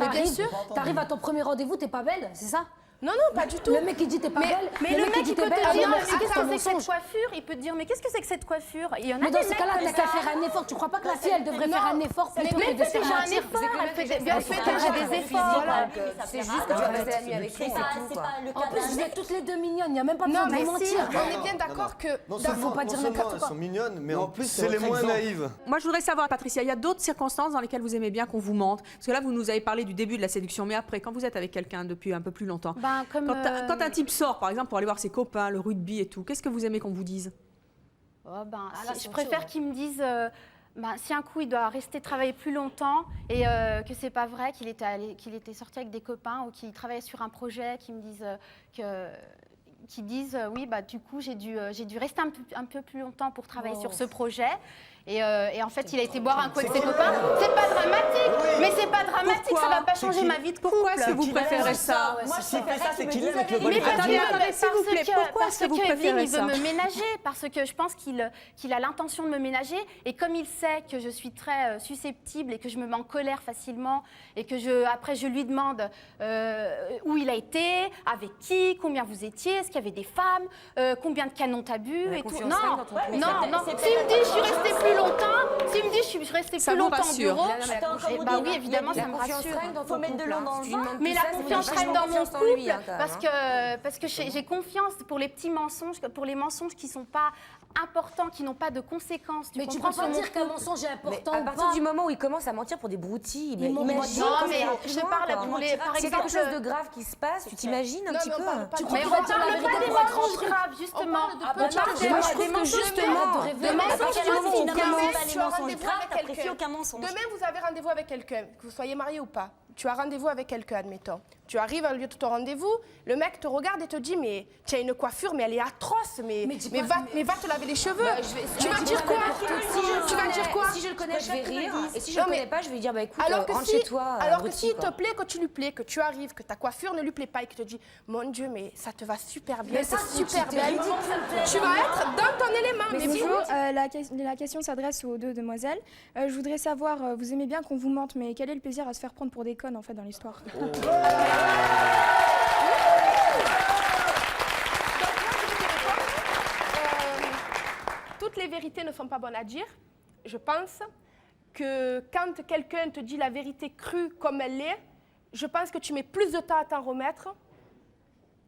S3: t'arrives à ton premier rendez-vous, t'es pas belle, c'est ça?
S11: Non, non, pas du tout.
S3: Le mec qui dit t'es pas belle.
S12: Mais le mec, il peut te dire,
S3: belle,
S12: mais
S3: non,
S12: qu'est-ce que c'est que cette
S3: mensonge.
S12: coifure? Il peut te dire, mais qu'est-ce que c'est que cette coiffure? Il y en a
S3: Mais dans
S12: des
S3: ce
S12: mecs
S3: cas-là,
S12: comme
S3: t'as qu'à
S12: ça.
S3: faire un effort. Tu crois pas que la fille, elle devrait faire un effort plutôt
S12: Mais
S3: que de se
S12: fais déjà un
S3: mentir?
S12: effort, elle fait déjà des efforts.
S4: Voilà. C'est juste que tu vas passer la nuit avec lui, c'est tout, quoi.
S3: En plus, vous êtes toutes les deux mignonnes. Il n'y a même pas besoin
S11: Non,
S3: de
S11: mais
S3: vous
S11: si,
S3: mentir.
S11: on est bien d'accord que...
S5: Non
S3: faut
S5: seulement,
S3: pas dire
S5: non seulement
S3: n'importe
S5: elles
S3: quoi.
S5: sont mignonnes, mais
S6: Mais
S5: en
S6: en plus,
S5: plus,
S6: c'est
S5: c'est les
S6: votre
S5: moins
S6: exemple.
S5: naïves.
S1: Moi, je voudrais savoir, Patricia, il y a d'autres circonstances dans lesquelles vous aimez bien qu'on vous mente? Parce que là, vous nous avez parlé du début de la séduction, mais après, quand vous êtes avec quelqu'un depuis un peu plus longtemps,
S12: Ben, comme,
S1: quand un type sort, par exemple, pour aller voir ses copains, le rugby et tout, qu'est-ce que vous aimez qu'on vous dise?
S12: oh, ben,
S3: Ah, là,
S12: je
S3: c'est
S12: préfère
S3: autre chose,
S12: qu'ils me disent, ben, si un coup il doit rester travailler plus longtemps et que c'est pas vrai qu'il était sorti avec des copains ou qu'il travaillait sur un projet, qu'ils me disent qui disent oui, bah, du coup j'ai dû rester un peu plus longtemps pour travailler sur ce projet. Et en fait, il a été boire un coup avec ses copains. C'est pas dramatique, mais c'est pas dramatique,
S1: Pourquoi?
S12: ça va pas changer ma vie de couple.
S1: Pourquoi est-ce que vous préférez ça?
S6: Moi, s'il fait ça, c'est qu'il aime avec le bon
S12: Mais parce
S1: Attendez,
S12: que,
S1: attendez, s'il vous plaît, pourquoi est-ce que vous
S12: Evelyne,
S1: préférez
S12: il veut
S1: ça?
S12: me ménager, parce que je pense qu'il a l'intention de me ménager, et comme il sait que je suis très susceptible et que je me mets en colère facilement, et que après je lui demande où il a été, avec qui, combien vous étiez, est-ce qu'il y avait des femmes, combien de canons t'as bu et tout. Non, non. S'il me dit je suis restée plus longtemps, s'il me dit je suis restée
S1: Ça
S12: plus
S1: vous
S12: longtemps au
S1: rassure.
S12: bureau,
S2: Attends,
S12: bah oui, évidemment, ça me rassure.
S2: Faut mettre de l'eau dans le vin.
S12: Mais la confiance règne dans mon couple,
S4: lui, hein,
S12: parce que j'ai confiance pour les petits mensonges, pour les mensonges qui sont pas importants, qui n'ont pas de conséquences.
S3: Mais tu
S12: comprends,
S3: peux pas
S12: sur mon
S3: dire qu'un
S12: couple.
S3: mensonge est
S4: Mais
S3: important
S4: à
S3: ou
S4: partir
S3: pas.
S4: du moment où il commence à mentir pour des broutilles, mais
S3: Il ment
S4: imagine
S3: pas.
S12: Non,
S4: quand
S12: mais
S4: ça va
S12: je
S4: plus loin,
S12: parle
S4: quoi.
S12: pour les, par
S4: C'est
S12: exemple.
S4: quelque chose de grave qui se passe, tu t'imagines un
S11: Non,
S4: petit
S11: mais on
S4: peu
S11: parle pas de-
S12: Mais on
S3: pourrais dire la
S12: parle pas
S3: vérité
S12: des
S3: pour être
S12: mensonges
S3: tranquille.
S12: graves, justement.
S11: On parle de
S12: On parle
S11: petits
S12: des
S11: mensonges.
S12: des mensonges
S3: justement.
S12: graves.
S3: De
S12: Des mensonges
S2: Finalement,
S12: graves.
S2: finalement,
S11: Demain,
S2: c'est pas les
S11: tu as
S2: mensonges
S11: rendez-vous
S2: graves,
S11: avec
S2: t'apprécies
S11: quelqu'un.
S2: aucun mensonge.
S11: Demain, vous avez rendez-vous avec quelqu'un, que vous soyez marié ou pas. Tu as rendez-vous avec quelqu'un, admettons. Tu arrives à lieu de ton rendez-vous, le mec te regarde et te dit mais tu as une coiffure, mais elle est atroce, mais va te laver les cheveux. Tu vas dire quoi? Tu vas dire quoi?
S4: Si je le connais, je vais rire. Et si je
S11: Non,
S4: le
S11: mais-
S4: connais pas, je vais dire bah écoute,
S11: Alors que
S4: rentre
S11: si,
S4: chez toi.
S11: alors que
S4: abruti,
S11: s'il
S4: quoi.
S11: te plaît, que tu lui plais, que tu arrives, que ta coiffure ne lui plaît pas et qu'il te dit mon Dieu, mais ça te va super bien, c'est super bien. Tu vas être dans ton élément. Mais
S13: Bonjour, la question s'adresse aux deux demoiselles. Je voudrais savoir, vous aimez bien qu'on vous mente, mais quel est le plaisir à se faire prendre pour des connes en fait dans l'histoire?
S11: Toutes les vérités ne sont pas bonnes à dire. Je pense que quand quelqu'un te dit la vérité crue comme elle est, je pense que tu mets plus de temps à t'en remettre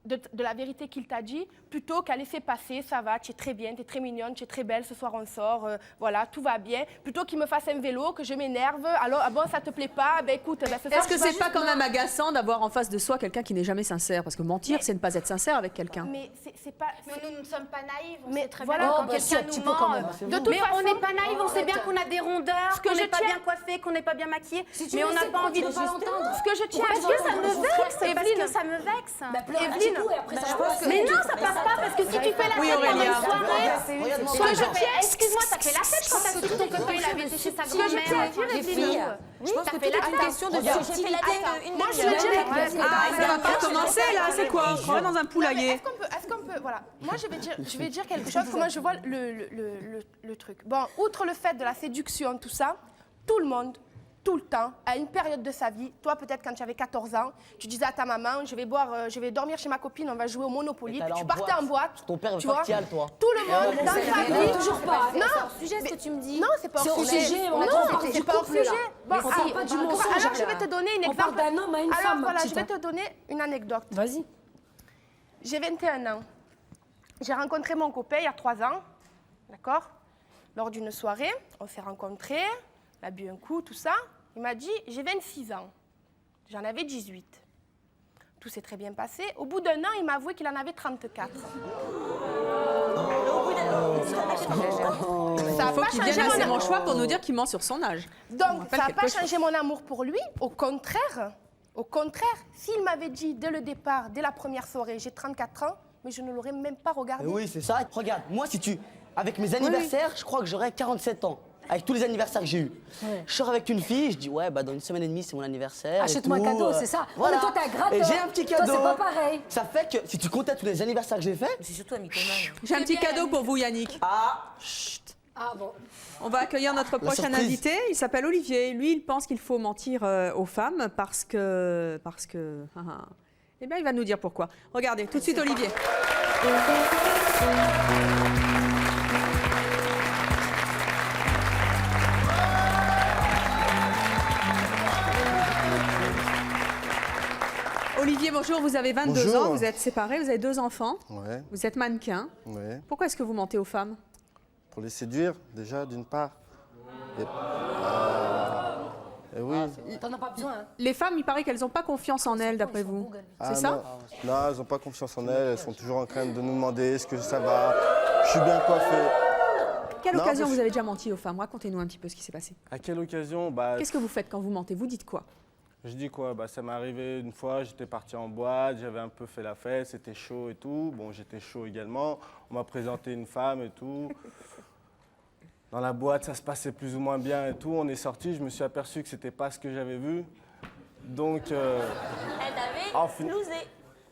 S11: de la vérité qu'il t'a dit, plutôt qu'à laisser passer, ça va, tu es très bien, tu es très mignonne, tu es très belle, ce soir on sort, voilà, tout va bien. Plutôt qu'il me fasse un vélo, que je m'énerve, alors, ah bon, ça te plaît pas, ben écoute, ben, ce soir,
S1: Est-ce que
S11: tu vas
S1: c'est pas
S11: juste-
S1: quand même agaçant d'avoir en face de soi quelqu'un qui n'est jamais sincère? Parce que mentir, c'est ne pas être sincère avec quelqu'un.
S11: Mais c'est pas...
S12: Mais nous ne sommes pas naïfs, on
S11: Mais
S12: sait très
S11: voilà.
S12: bien
S11: Oh,
S12: quand
S11: bah
S12: quelqu'un
S11: si, tu
S12: nous
S11: peux quand
S12: ment.
S11: même.
S12: De toute façon, on n'est pas naïfs, on sait bien qu'on a des rondeurs,
S11: que
S12: qu'on
S11: je
S12: n'est pas
S11: tiens-
S12: bien coiffé, qu'on n'est pas bien maquillé,
S3: Si tu
S12: mais
S3: le
S12: on n'a
S3: sais,
S12: pas envie de
S3: pourquoi tu veux pas l'entendre?
S11: Ce que je tiens à
S12: Parce
S11: dire,
S12: que ça me vexe, parce
S11: Evelyne.
S12: que ça me vexe.
S11: Evelyne,
S12: Mais non, ça passe pas, parce que si tu fais la
S1: Oui,
S12: fête pendant
S1: Aurélia.
S12: une soirée,
S6: Regarde-moi
S12: soit
S6: pas,
S12: je
S6: genre.
S12: fais, excuse-moi, t'as fait la fête quand t'as su que ton copain il avait été chez sa grand-mère.
S4: Les filles, je pense que tout est une question de subtilité.
S11: moi je le dis.
S1: Ah, ça va pas commencer là, c'est quoi? On va dans un poulailler.
S11: Est-ce qu'on peut, voilà. Moi, je vais dire quelque chose, comment je vois le truc. Bon, outre le fait de la séduction, tout ça, tout le monde, tout le temps, à une période de sa vie, toi peut-être quand tu avais 14 ans, tu disais à ta maman, je vais dormir chez ma copine, on va jouer au Monopoly,
S6: Et
S11: puis
S6: t'allais
S11: tu
S6: en
S11: partais
S6: boîte.
S11: en boîte.
S6: Ton père veut
S11: tu
S6: pas
S11: vois.
S6: que t'y ailles, toi.
S11: Tout le monde dans sa vie.
S3: Toujours pas.
S11: Non,
S4: C'est hors sujet ce que tu me dis.
S11: non, c'est pas
S3: C'est
S11: hors
S3: hors
S11: sujet.
S3: sujet, on
S11: Non,
S3: parle
S11: c'est
S3: du
S11: pas hors
S3: couple,
S11: sujet.
S3: là.
S11: Bon,
S3: Mais on parle pas du mensonge,
S11: alors je
S3: là.
S11: vais te donner une
S3: On parle
S11: exemple.
S3: d'un homme à une
S11: Alors
S3: femme,
S11: voilà,
S3: petit
S11: je vais
S3: temps.
S11: te donner une anecdote.
S3: Vas-y.
S11: J'ai 21 ans. J'ai rencontré mon copain il y a 3 ans, d'accord? Lors d'une soirée, on s'est rencontrés, on a bu un coup, tout ça. Il m'a dit, j'ai 26 ans. J'en avais 18. Tout s'est très bien passé. Au bout d'un an, il m'a avoué qu'il en avait 34. Ça n'a
S1: Il faut
S11: pas
S1: qu'il
S11: changé
S1: vienne à
S11: mon
S1: C'est
S11: amour.
S1: mon choix pour nous dire qu'il ment sur son âge.
S11: Donc,
S1: rappelle
S11: ça n'a pas
S1: quelque chose.
S11: changé mon amour pour lui. Au contraire, s'il m'avait dit dès le départ, dès la première soirée, j'ai 34 ans, mais je ne l'aurais même pas regardé.
S6: Mais oui, c'est ça. Regarde, moi, avec mes anniversaires, je crois que j'aurai 47 ans. Avec tous les anniversaires que j'ai eus. Je sors avec une fille, je dis ouais, bah dans une semaine et demie, c'est mon anniversaire.
S3: Achète-moi un cadeau, c'est ça.
S6: Voilà.
S3: Mais toi, t'es un gratteur.
S6: Et j'ai un petit
S3: Toi,
S6: cadeau.
S3: c'est pas pareil.
S6: Ça fait que si tu comptais tous les anniversaires que j'ai faits.
S4: C'est surtout un mythomane.
S1: J'ai un petit cadeau pour vous, Yannick.
S6: Ah,
S3: Ah bon.
S1: On va accueillir notre prochain
S6: surprise.
S1: invité. Il s'appelle Olivier. Lui, il pense qu'il faut mentir aux femmes parce que Eh bien, il va nous dire pourquoi. Regardez, tout de suite, Olivier. Olivier, bonjour, vous avez 22 ans, vous êtes séparé, vous avez 2 enfants, vous êtes mannequin. Pourquoi est-ce que vous mentez aux femmes?
S14: Pour les séduire, déjà, d'une part. Et oui.
S3: T'en as pas besoin, hein.
S1: Les femmes, il paraît qu'elles n'ont pas confiance en elles, d'après vous. C'est ça?
S14: Non, elles n'ont pas confiance en elles, elles sont toujours en train de nous demander est-ce que ça va, je suis bien coiffé.
S1: Quelle occasion vous avez déjà menti aux femmes? Racontez-nous un petit peu ce qui s'est passé.
S14: À quelle occasion?
S1: Qu'est-ce que vous faites quand vous mentez? Vous dites quoi?
S14: Je dis quoi? Ça m'est arrivé une fois, j'étais parti en boîte, j'avais un peu fait la fête, c'était chaud et tout. Bon, j'étais chaud également. On m'a présenté une femme et tout. Dans la boîte, ça se passait plus ou moins bien et tout. On est sorti, je me suis aperçu que c'était pas ce que j'avais vu. Donc.
S2: Elle t'avait blousé.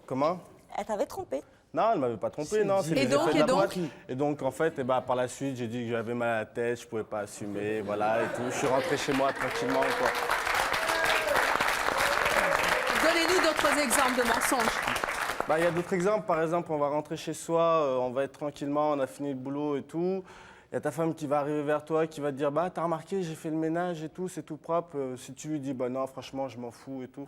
S14: Comment?
S2: Elle t'avait trompé.
S14: Non, elle ne m'avait pas trompé, non, c'est les
S1: et donc,
S14: effets de la
S1: et donc
S14: boîte. Et donc, en fait, par la suite, j'ai dit que j'avais mal à la tête, je ne pouvais pas assumer, voilà, et tout. Je suis rentré chez moi tranquillement, quoi.
S1: Donnez-nous d'autres exemples de mensonges.
S14: Il y a d'autres exemples. Par exemple, on va rentrer chez soi, on va être tranquillement, on a fini le boulot et tout. Il y a ta femme qui va arriver vers toi, qui va te dire « t'as remarqué, j'ai fait le ménage et tout, c'est tout propre. » Si tu lui dis « non, franchement, je m'en fous et tout. »«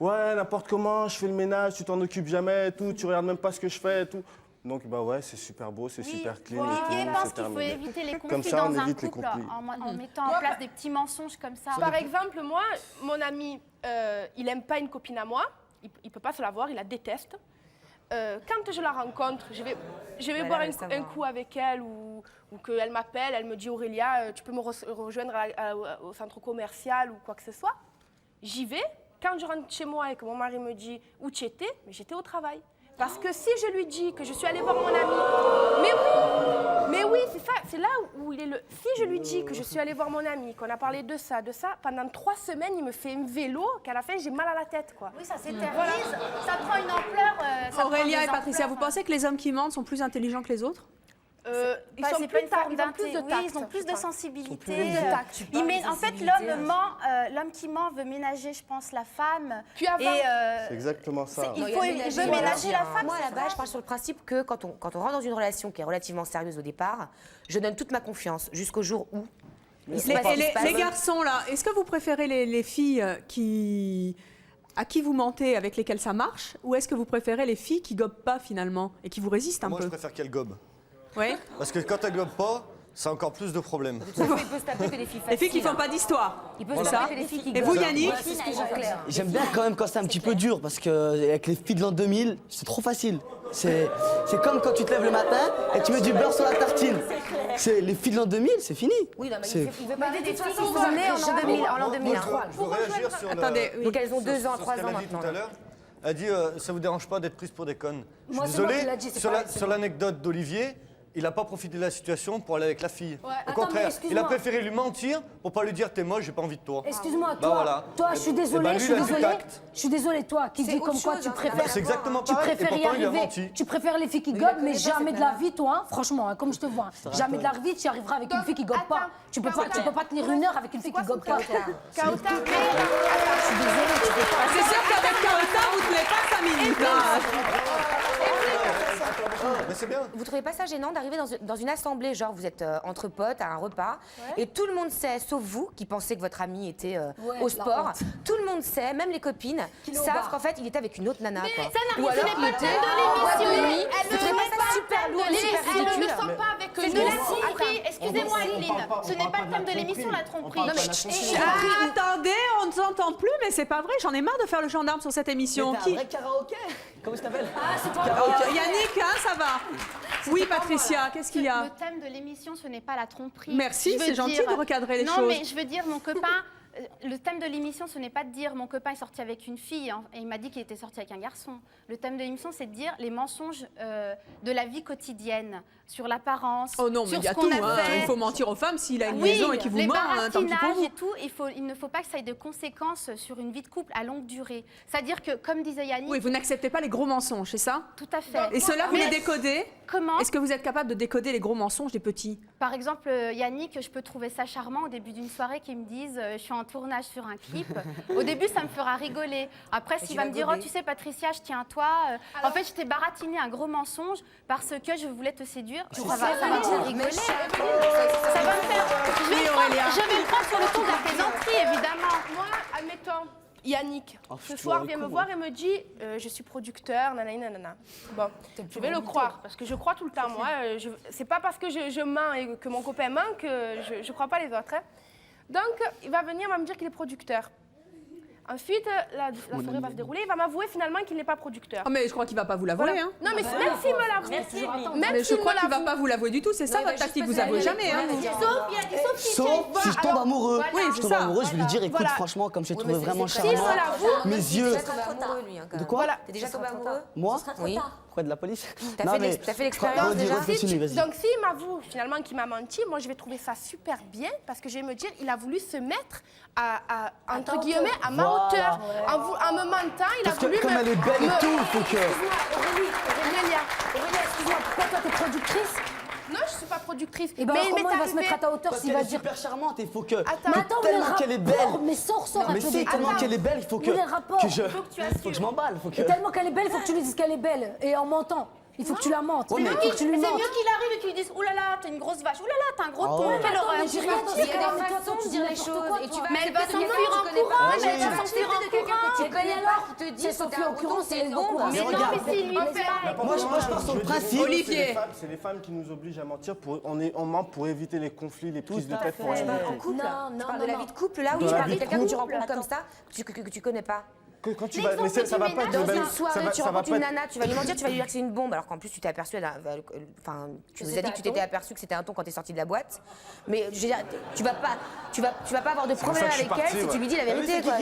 S14: Ouais, n'importe comment, je fais le ménage, tu t'en occupes jamais et tout, tu regardes même pas ce que je fais et tout. » Donc, ouais, c'est super beau, c'est super clean.
S12: Olivier pense qu'il faut éviter les conflits dans un couple en mettant en place des petits mensonges comme ça.
S11: Par exemple, moi, mon ami, il n'aime pas une copine à moi, il ne peut pas se la voir, il la déteste. Quand je la rencontre, je vais boire un coup avec elle ou qu'elle m'appelle, elle me dit « Aurélia, tu peux me rejoindre au centre commercial ou quoi que ce soit ?» J'y vais. Quand je rentre chez moi et que mon mari me dit « Où tu étais ?» Mais j'étais au travail. Parce que si je lui dis que je suis allée voir mon ami, mais oui, c'est ça, c'est là où il est le... Si je lui dis que je suis allée voir mon ami, qu'on a parlé de ça, pendant 3 semaines, il me fait un vélo qu'à la fin, j'ai mal à la tête, quoi.
S12: Oui, ça s'éternise, ça prend une ampleur.
S1: Aurélia et Patricia, vous pensez que les hommes qui mentent sont plus intelligents que les autres?
S11: Ils ont plus de tact.
S12: Ils ont plus de sensibilité. En fait, l'homme qui ment veut ménager, je pense, la femme.
S14: C'est exactement ça.
S12: Il veut ménager la femme.
S4: Moi, à la base, je pars sur le principe que quand on rentre dans une relation qui est relativement sérieuse au départ, je donne toute ma confiance jusqu'au jour où...
S1: Les garçons, là, est-ce que vous préférez les filles à qui vous mentez, avec lesquelles ça marche, ou est-ce que vous préférez les filles qui gobent pas, finalement, et qui vous résistent un peu?
S5: Moi, je préfère qu'elles gobent.
S1: Oui.
S5: Parce que quand elles gobent pas, c'est encore plus de problèmes.
S4: Il peut se taper que des filles faciles.
S1: Les filles qui font pas d'histoire.
S4: Il peut se taper que des filles qui
S1: Et vous, Yannick?
S6: J'aime bien quand même quand c'est un petit peu dur, parce qu'avec les filles de l'an 2000, c'est trop facile. C'est comme quand tu te lèves le matin et tu mets du beurre sur la tartine. Les filles de l'an 2000, c'est fini.
S4: Oui, non, mais il veut parler des filles qui sont nées en l'an 2000.
S5: Je veux réagir sur
S1: Attendez,
S4: donc elles ont 2 ans, 3 ans maintenant.
S5: Elle dit ça vous dérange pas d'être prise pour des connes. Je suis
S3: Moi, c'est moi
S5: désolé,
S3: qui l'a dit, c'est
S5: sur
S3: pas
S5: l'anecdote d'Olivier, il n'a pas profité de la situation pour aller avec la fille. Au
S3: Attends,
S5: contraire,
S3: mais excuse-moi.
S5: il a préféré lui mentir pour pas lui dire t'es moche, j'ai pas envie de toi.
S3: Excuse-moi,
S5: Bah voilà.
S3: toi, je suis désolée,
S5: lui, il a du tact.
S3: je suis désolée, toi, qui dis comme quoi tu préfères.
S5: C'est exactement
S3: Tu
S5: pareil, et
S3: préfères y
S5: pourtant il a
S3: arriver.
S5: menti.
S3: Tu préfères les filles qui gobent, mais jamais de la vie, toi, hein, franchement, hein, comme je te vois. Jamais de la vie, tu y arriveras avec une fille qui gobe pas. Tu peux pas tenir 1 heure avec une fille qui gobe pas.
S1: C'est sûr qu'avec Kaota, vous ne tenez pas 5 minutes.
S5: Mais c'est bien.
S4: Vous trouvez pas ça gênant d'arriver dans une assemblée, genre vous êtes entre potes à un repas, et tout le monde sait, sauf vous, qui pensez que votre ami était au sport, tout le monde sait, même les copines, savent qu'en fait il était avec une autre nana.
S12: Mais
S4: quoi.
S12: ça
S4: Ou
S12: n'arrive,
S4: alors
S12: ce n'est pas le thème de l'émission.
S4: vous trouvez pas ça super lourd, super
S12: Elle ne
S4: ridicule?
S12: le sent pas avec de la tromperie. Excusez-moi, Evelyne, ce n'est pas le thème de l'émission, la tromperie.
S1: Attendez, on ne s'entend plus, mais c'est pas vrai. J'en ai marre de faire le gendarme sur cette émission.
S6: T'as un vrai karaoké. Comment ça s'appelle?
S1: Yannick, hein, ça va. Oui, Patricia, qu'est-ce qu'il y a?
S12: Le thème de l'émission, ce n'est pas la tromperie.
S1: Merci, c'est gentil de recadrer les choses.
S12: Non, mais je veux dire, mon copain, le thème de l'émission, ce n'est pas de dire mon copain est sorti avec une fille hein, et il m'a dit qu'il était sorti avec un garçon. Le thème de l'émission, c'est de dire les mensonges de la vie quotidienne, sur l'apparence,
S1: oh non, mais
S12: sur
S1: il y a
S12: ce qu'on
S1: tout.
S12: a fait.
S1: Il faut mentir aux femmes s'il a une liaison et qu'il vous ment. Hein, tant pis pour vous.
S12: Et tout, il ne faut pas que ça ait de conséquences sur une vie de couple à longue durée. C'est-à-dire que, comme disait Yannick...
S1: Oui, vous n'acceptez pas les gros mensonges, c'est ça?
S12: Tout à fait.
S1: Et cela, vous les décodez?
S12: Comment?
S1: Est-ce que vous êtes capable de décoder les gros mensonges des petits?
S12: Par exemple, Yannick, je peux trouver ça charmant au début d'une soirée qu'il me dise je suis en tournage sur un clip, au début, ça me fera rigoler. Après, s'il va me dire, oh, tu sais, Patricia, je tiens à toi. En fait, je t'ai baratiné un gros mensonge parce que je voulais te séduire. Ça va me faire rigoler. Ça va me faire... Je vais le prendre sur le ton de la plaisanterie, évidemment.
S11: Moi, admettons, Yannick, ce soir, vient me voir et me dit je suis producteur, nanana. Bon, je vais le croire, parce que je crois tout le temps, moi. C'est pas parce que je mens et que mon copain ment que je crois pas les autres. Hein. Donc, il va venir, il va me dire qu'il est producteur. Ensuite, la soirée va se dérouler, il va m'avouer finalement qu'il n'est pas producteur.
S1: Oh, mais je crois qu'il ne va pas vous l'avouer.
S11: Voilà.
S1: Hein.
S11: Non, mais même s'il me l'avoue.
S1: Mais je crois qu'il ne va pas vous l'avouer du tout, c'est ça votre tactique, vous n'avouez jamais. Hein,
S6: Sauf si je tombe amoureux.
S1: Oui,
S6: je tombe amoureux, je vais lui dire écoute, franchement, comme je t'ai trouvé vraiment charmant, mes yeux. De quoi?
S4: T'es déjà tombé amoureux?
S6: Moi?
S4: Oui.
S6: Pourquoi de la police?
S4: T'as fait l'expérience déjà?
S11: Donc s'il m'avoue finalement qu'il m'a menti, moi je vais trouver ça super bien parce que je vais me dire il a voulu se mettre entre guillemets à ma hauteur. En me mentant, il a voulu me...
S6: Comme elle est belle et tout, il faut que...
S3: Aurélie, excuse-moi, pourquoi toi t'es productrice?
S11: Non, je suis pas productrice.
S3: Et ben comment il va se mettre à ta hauteur s'il va dire...
S6: super charmante, il faut que...
S3: Attends,
S6: tellement qu'elle est belle.
S3: Mais sors un peu
S6: mais si, tellement qu'elle est belle, il faut que...
S3: Faut
S6: que je m'emballe.
S3: Tellement qu'elle est belle, il faut que tu lui dises qu'elle est belle. Et en mentant. Il faut que tu la mentes.
S11: C'est mieux qu'il arrive et qu'il lui dise « Ouh là là, t'es une grosse vache. Ouh là là, t'as un gros ton. Quelle horreur. »
S3: J'ai rien dit.
S4: Il y a des façons de dire les choses. Et tu vas
S11: mais elle va s'enfuir en courant.
S4: Elle va s'enfuir de quelqu'un que tu connais pas, qui te dit
S3: c'est Sophie en courant, c'est une bombe.
S11: Mais non, mais s'il lui fait...
S6: Moi, je pars sur le principe...
S14: Olivier. C'est les femmes qui nous obligent à mentir. On ment pour éviter les conflits, les prises de tête.
S4: Tu parles en couple? Tu parles de la vie de couple là où tu parles de quelqu'un que tu rencontres comme ça, que tu connais pas?
S14: Quand tu vas, mais ça va pas être
S4: dans une soirée, tu rencontres une nana, tu vas lui mentir, tu vas lui dire que c'est une bombe, alors qu'en plus tu t'es aperçu, enfin, tu nous as dit que tu t'étais aperçu que c'était un ton quand t'es sorti de la boîte. Mais je veux dire, tu vas pas avoir de problème avec elle si tu lui dis la vérité, quoi.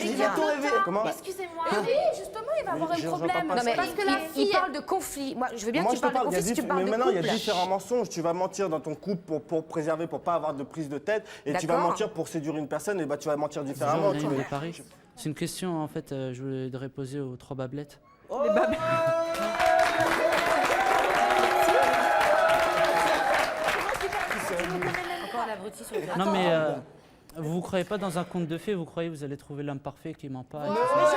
S11: Excusez-moi. Oui, justement, il va avoir un problème.
S4: Non mais
S11: parce que la fille
S4: parle de conflit. Moi, je veux bien que tu parles de conflit si tu parles de couple.
S14: Mais maintenant, il y a différents mensonges. Tu vas mentir dans ton couple pour préserver, pour pas avoir de prise de tête, et tu vas mentir pour séduire une personne, et bah tu vas mentir différemment.
S15: C'est une question, en fait, je voudrais poser aux 3 bablettes.
S1: Les bablettes.
S4: Encore un abruti sur le
S15: Non, mais vous croyez pas dans un conte de fées, vous croyez que vous allez trouver l'homme parfait qui ment pas.
S1: Vous pensez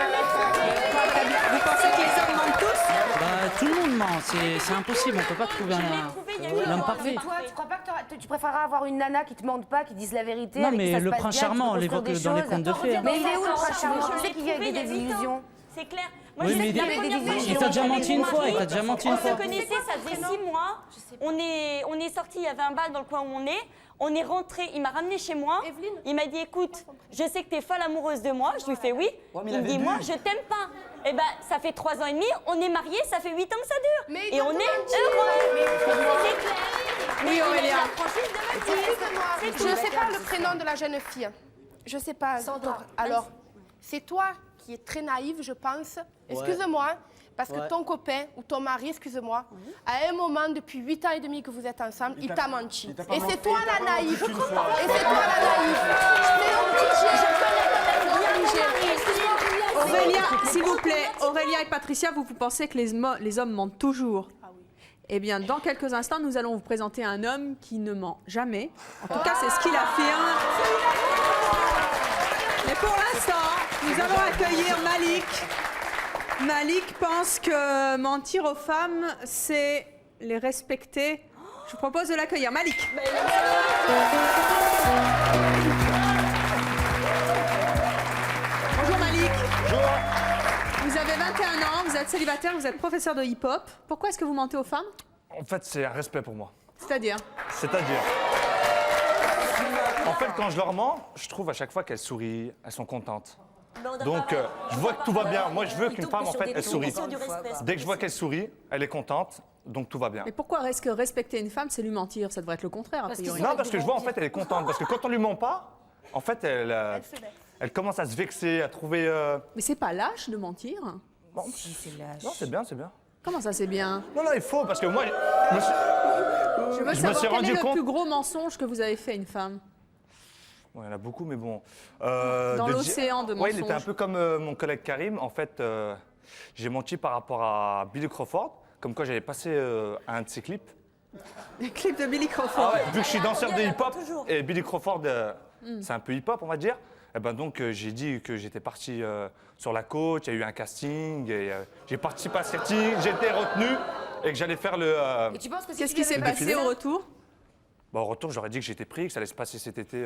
S1: que les hommes mentent tous?
S15: Bah, tout le monde ment, c'est impossible, on peut pas trouver l'homme parfait.
S4: Toi, tu crois pas que tu préféreras avoir une nana qui te mente pas, qui dise la vérité?
S15: Non, mais le prince charmant, on l'évoque dans les contes de fées.
S4: Mais il est où le prince charmant? Je sais qu'il y a des illusions.
S2: C'est clair.
S15: Oui, mais il t'a déjà menti une fois, il t'a déjà menti une fois.
S2: On se connaissait, ça faisait 6 mois. On est sortis, il y avait un bal dans le coin où on est. On est rentré, il m'a ramené chez moi. Il m'a dit écoute, je sais que t'es folle amoureuse de moi. Je lui fais oui. Il me dit moi, je t'aime pas. Eh ben, ça fait 3 ans et demi, on est mariés, ça fait 8 ans que ça dure. Et on est heureux. C'est clair.
S1: Oui, Aurélia.
S11: Je ne sais pas le prénom de la jeune fille. Je ne sais pas. Alors, c'est toi qui es très naïve, je pense. Excuse-moi, parce que ton copain ou ton mari, excuse-moi, à un moment, depuis 8 ans et demi que vous êtes ensemble, il t'a menti. Et c'est toi la naïve. Et c'est toi la naïve.
S1: Aurélia, s'il vous plaît, Aurélia et Patricia, vous pensez que les hommes mentent toujours? Eh bien, dans quelques instants, nous allons vous présenter un homme qui ne ment jamais. En tout cas, c'est ce qu'il affirme. Mais pour l'instant, nous allons accueillir Malik. Malik pense que mentir aux femmes, c'est les respecter. Je vous propose de l'accueillir. Malik. Bonjour Malik.
S16: Bonjour.
S1: Vous avez 21 ans, vous êtes célibataire, vous êtes professeur de hip-hop. Pourquoi est-ce que vous mentez aux femmes?
S16: En fait, c'est un respect pour moi.
S1: C'est-à-dire?
S16: C'est-à-dire, en fait, quand je leur mens, je trouve à chaque fois qu'elles sourient, elles sont contentes. Donc, je vois que tout va bien. Moi, je veux qu'une femme, en fait, elle sourit. Dès que je vois qu'elle sourit, elle est contente, donc tout va bien.
S1: Mais pourquoi est-ce que respecter une femme, c'est lui mentir? Ça devrait être le contraire, a priori.
S16: Non, parce que je vois, en fait, elle est contente. Parce que quand on lui ment pas, en fait, elle commence à se vexer, à trouver...
S1: Mais c'est pas lâche de mentir?
S16: Bon, non, c'est bien, c'est bien.
S1: Comment ça, c'est bien?
S16: Non, il faut, parce que moi,
S1: je veux savoir quel est le plus gros mensonge que vous avez fait à une femme?
S16: Bon, il y en a beaucoup, mais bon...
S1: Dans l'océan de mensonges.
S16: Oui, il était un peu comme mon collègue Karim. En fait, j'ai menti par rapport à Billy Crawford, comme quoi j'avais passé un de ses clips.
S1: Les clips de Billy Crawford?
S16: Ah ouais, vu que je suis danseur de hip-hop, et Billy Crawford, c'est un peu hip-hop, on va dire. Et ben donc j'ai dit que j'étais parti sur la côte, il y a eu un casting, et j'ai participé à ce casting, j'ai été retenu et que j'allais faire le...
S4: Et tu penses que
S1: Qu'est-ce qui s'est passé au retour?
S16: Au retour, j'aurais dit que j'étais pris, que ça allait se passer cet été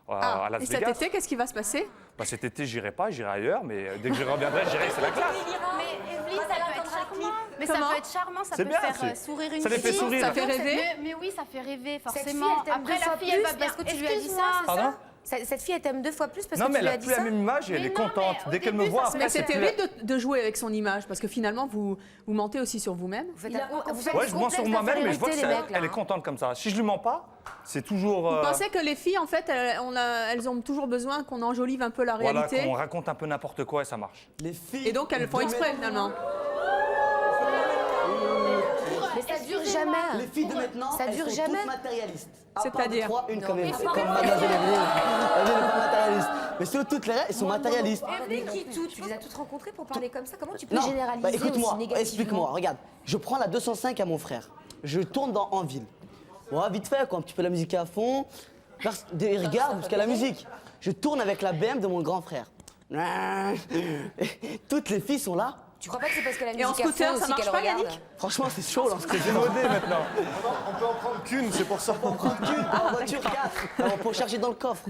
S16: à Las
S1: Et
S16: Vegas.
S1: cet été, qu'est-ce qui va se passer?
S16: Cet été, j'irai pas, j'irai ailleurs, mais dès que je reviendrai, j'irai, c'est la classe.
S12: Mais Evelyne, ça peut être charmant. Mais ça
S1: Comment
S12: peut être charmant, ça
S16: C'est
S12: peut
S16: bien,
S12: faire
S16: c'est-
S12: sourire une
S16: ça les
S12: fille.
S16: fait sourire.
S1: Ça fait rêver.
S12: Mais oui, ça fait rêver,
S4: Cette
S12: forcément.
S4: fille, elle t'aime
S12: Après,
S4: deux
S12: la
S4: fois
S12: fille, elle va
S4: plus
S12: bien.
S4: parce que tu lui as dit ça, c'est
S16: Pardon
S4: ça? Cette fille, elle t'aime 2 fois plus parce
S16: Non,
S4: que
S16: mais
S4: tu
S16: elle
S4: lui
S16: a
S4: as dit
S16: plus la
S4: ça?
S16: même image et elle est contente. Dès qu'elle me voit,
S1: Mais
S16: après,
S1: c'est
S16: plus
S1: terrible de jouer avec son image, parce que finalement, vous mentez aussi sur vous-même.
S4: Vous faites
S16: Ouais, je mens sur moi-même, mais je vois
S4: les mecs,
S16: qu'elle est contente comme ça. Si je lui mens pas, c'est toujours...
S1: Vous pensez que les filles, en fait, elles ont toujours besoin qu'on enjolive un peu la
S16: Voilà,
S1: réalité?
S16: qu'on raconte un peu n'importe quoi et ça marche.
S6: Les filles.
S1: Et donc, elles font exprès, finalement.
S4: Mais ça dure jamais.
S6: Les filles de maintenant,
S4: Ça
S6: elles
S4: dure
S6: sont
S4: jamais.
S6: toutes matérialistes.
S1: C'est-à-dire?
S6: Une
S4: Non,
S6: quand même,
S4: mais
S6: comme
S4: c'est pas
S6: Mademoiselle Evelyne. Elle n'est pas matérialiste. Mais sinon, toutes les règles, elles sont matérialistes.
S4: Evelyne qui tout, tu les as toutes rencontrées pour parler comme ça. Comment tu peux
S6: Non,
S4: généraliser aussi
S6: écoute-moi,
S4: négativement?
S6: explique-moi. Regarde, je prends la 205 à mon frère. Je tourne en ville. Ouais, vite fait, quoi, un petit peu la musique à fond. Des regards jusqu'à la musique. Je tourne avec la BM de mon grand frère. Toutes les filles sont là.
S4: Tu crois pas que c'est parce que la
S1: Et en
S4: musique à
S1: scooter,
S4: fond
S1: ça
S4: aussi
S1: marche
S4: qu'elle
S1: pas,
S4: regarde?
S1: Yannick?
S6: Franchement, c'est chaud là.
S16: C'est modé maintenant.
S10: On peut en prendre qu'une, c'est pour ça.
S6: On prend qu'une en voiture 4. Pour charger dans le coffre.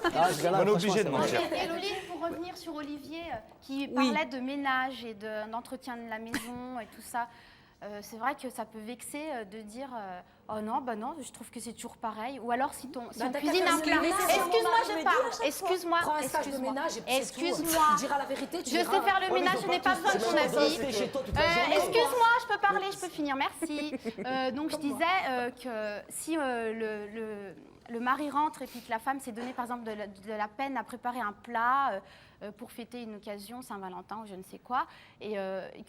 S16: On est obligé de mentir.
S12: Et Loline, pour revenir sur Olivier, qui parlait de ménage et d'entretien de la maison et tout ça, c'est vrai que ça peut vexer de dire oh non, bah non, je trouve que c'est toujours pareil. Ou alors si on cuisine un plat. Excuse-moi, je parle. Excuse-moi.
S3: Prends un stage de ménage et puis c'est tout.
S12: Excuse-moi.
S3: Tu diras la vérité, tu
S12: Je sais
S3: diras.
S12: faire le ménage, je n'ai pas besoin de ton avis. Excuse-moi, je peux parler, je peux finir, merci. Donc je disais que si le mari rentre et puis que la femme s'est donné par exemple de la peine à préparer un plat pour fêter une occasion, Saint-Valentin ou je ne sais quoi, et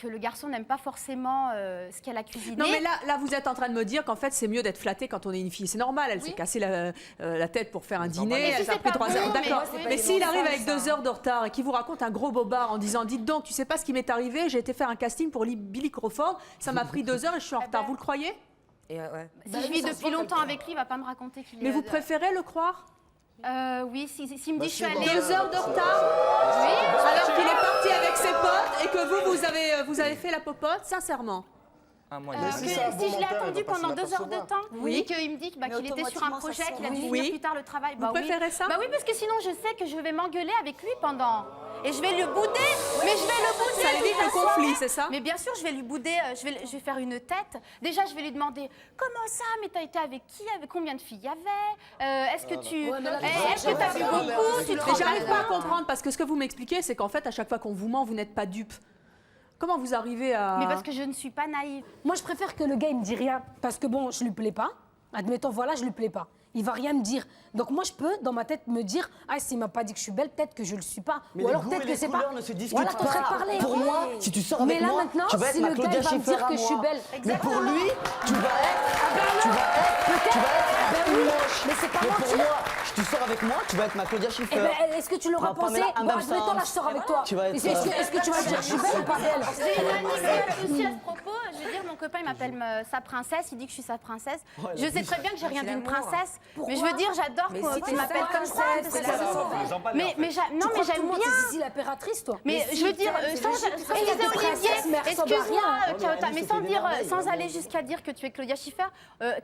S12: que le garçon n'aime pas forcément ce qu'elle a cuisiné.
S1: Non, mais là, vous êtes en train de me dire qu'en fait, c'est mieux d'être flattée quand on est une fille. C'est normal, elle s'est cassée la tête pour faire un dîner, elle a pris 3 heures. D'accord. Mais s'il arrive avec 2 heures de retard et qu'il vous raconte un gros bobard en disant dites donc, tu sais pas ce qui m'est arrivé, j'ai été faire un casting pour Billy Crawford, ça m'a pris 2 heures et je suis en retard. Vous le croyez?
S4: Et ouais.
S12: Si je vis depuis longtemps avec lui, il va pas me raconter qu'il est...
S1: Mais vous préférez le croire?
S12: Oui, s'il me dit je suis allée...
S1: 2 heures de retard?
S12: Oui.
S1: Alors qu'il est parti avec ses potes et que vous avez fait la popote, sincèrement?
S12: Si je l'ai attendu pendant 2 heures de temps et qu'il me dit qu'il était sur un projet, qu'il a dû finir plus tard le travail.
S1: Vous préférez ça?
S12: Bah oui, parce que sinon je sais que je vais m'engueuler avec lui pendant... Et je vais le bouder, mais je vais le bouder.
S1: Ça évite un conflit, c'est ça?
S12: Mais bien sûr, je vais lui bouder, je vais faire une tête. Déjà, je vais lui demander comment ça, mais t'as été avec qui? Avec combien de filles il y avait? Est-ce que tu as vu beaucoup?
S1: Mais j'arrive pas à comprendre parce que ce que vous m'expliquez, c'est qu'en fait, à chaque fois qu'on vous ment, vous n'êtes pas dupe. Comment vous arrivez à...
S12: Mais parce que je ne suis pas naïve.
S3: Moi, je préfère que le gars, il me dise rien. Parce que bon, je lui plais pas. Admettons, voilà, je lui plais pas. Il va rien me dire. Donc moi, je peux, dans ma tête, me dire ah, s'il m'a pas dit que je suis belle, peut-être que je le suis pas.
S6: Mais
S3: ou alors
S6: les goûts
S3: peut-être
S6: et
S3: que
S6: les
S3: c'est pas.
S6: couleurs ne se discutent
S3: Voilà, t'es en train de
S6: pas.
S3: parler.
S6: Pour moi, si tu sors avec
S3: mais là,
S6: moi,
S3: maintenant,
S6: tu vas être
S3: si
S6: ma
S3: le gars
S6: Claudia
S3: il va me
S6: Schiffer
S3: dire
S6: à
S3: que je suis
S6: moi.
S3: belle.
S6: Mais pour lui, tu vas être
S3: oui,
S6: moche.
S3: mais c'est pas
S6: Mais pour
S3: mentir.
S6: moi, si tu sors avec moi, tu vas être ma Claudia Schiffer.
S3: Eh ben, est-ce que tu l'auras pensé? Bon, admettons, là, je sors avec toi.
S6: Tu vas être,
S3: Est-ce que tu vas dire je suis belle ou pas belle?
S12: J'ai une anecdote aussi à ce propos. Je veux dire, mon copain, il m'appelle sa princesse. Il dit que je suis sa princesse. Je sais très bien que j'ai rien d'une princesse. Mais je veux dire, j'adore qu'on m'appelle comme ça. Mais j'aime bien.
S3: C'est ici l'impératrice, toi.
S12: Mais je veux dire, excuse-moi, mais sans aller jusqu'à dire que tu es Claudia Schiffer,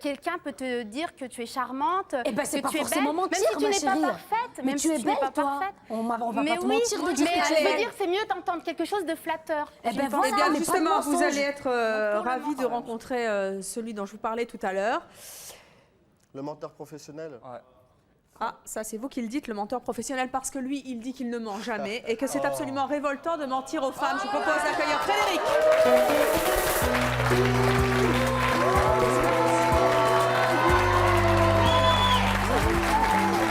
S12: quelqu'un peut te dire que tu es charmante,
S3: Eh ben, c'est
S12: que
S3: pas
S12: tu es
S3: forcément
S12: belle,
S3: mentir,
S12: même si tu
S3: ma
S12: n'es pas
S3: chérie.
S12: parfaite.
S3: Mais tu es belle, toi. On va pas te mentir de dire que tu es
S12: je veux
S3: belle.
S12: dire, c'est mieux d'entendre quelque chose de flatteur.
S3: Eh ben,
S1: Eh
S3: voilà,
S1: bien,
S3: mais
S1: justement,
S3: pas de
S1: vous
S3: mensonge.
S1: allez être ravis de rencontrer celui dont je vous parlais tout à l'heure.
S14: Le menteur professionnel.
S1: Ah, ça c'est vous qui le dites, le menteur professionnel, parce que lui, il dit qu'il ne ment jamais et que c'est absolument révoltant de mentir aux femmes. Je vous propose d'accueillir Frédéric.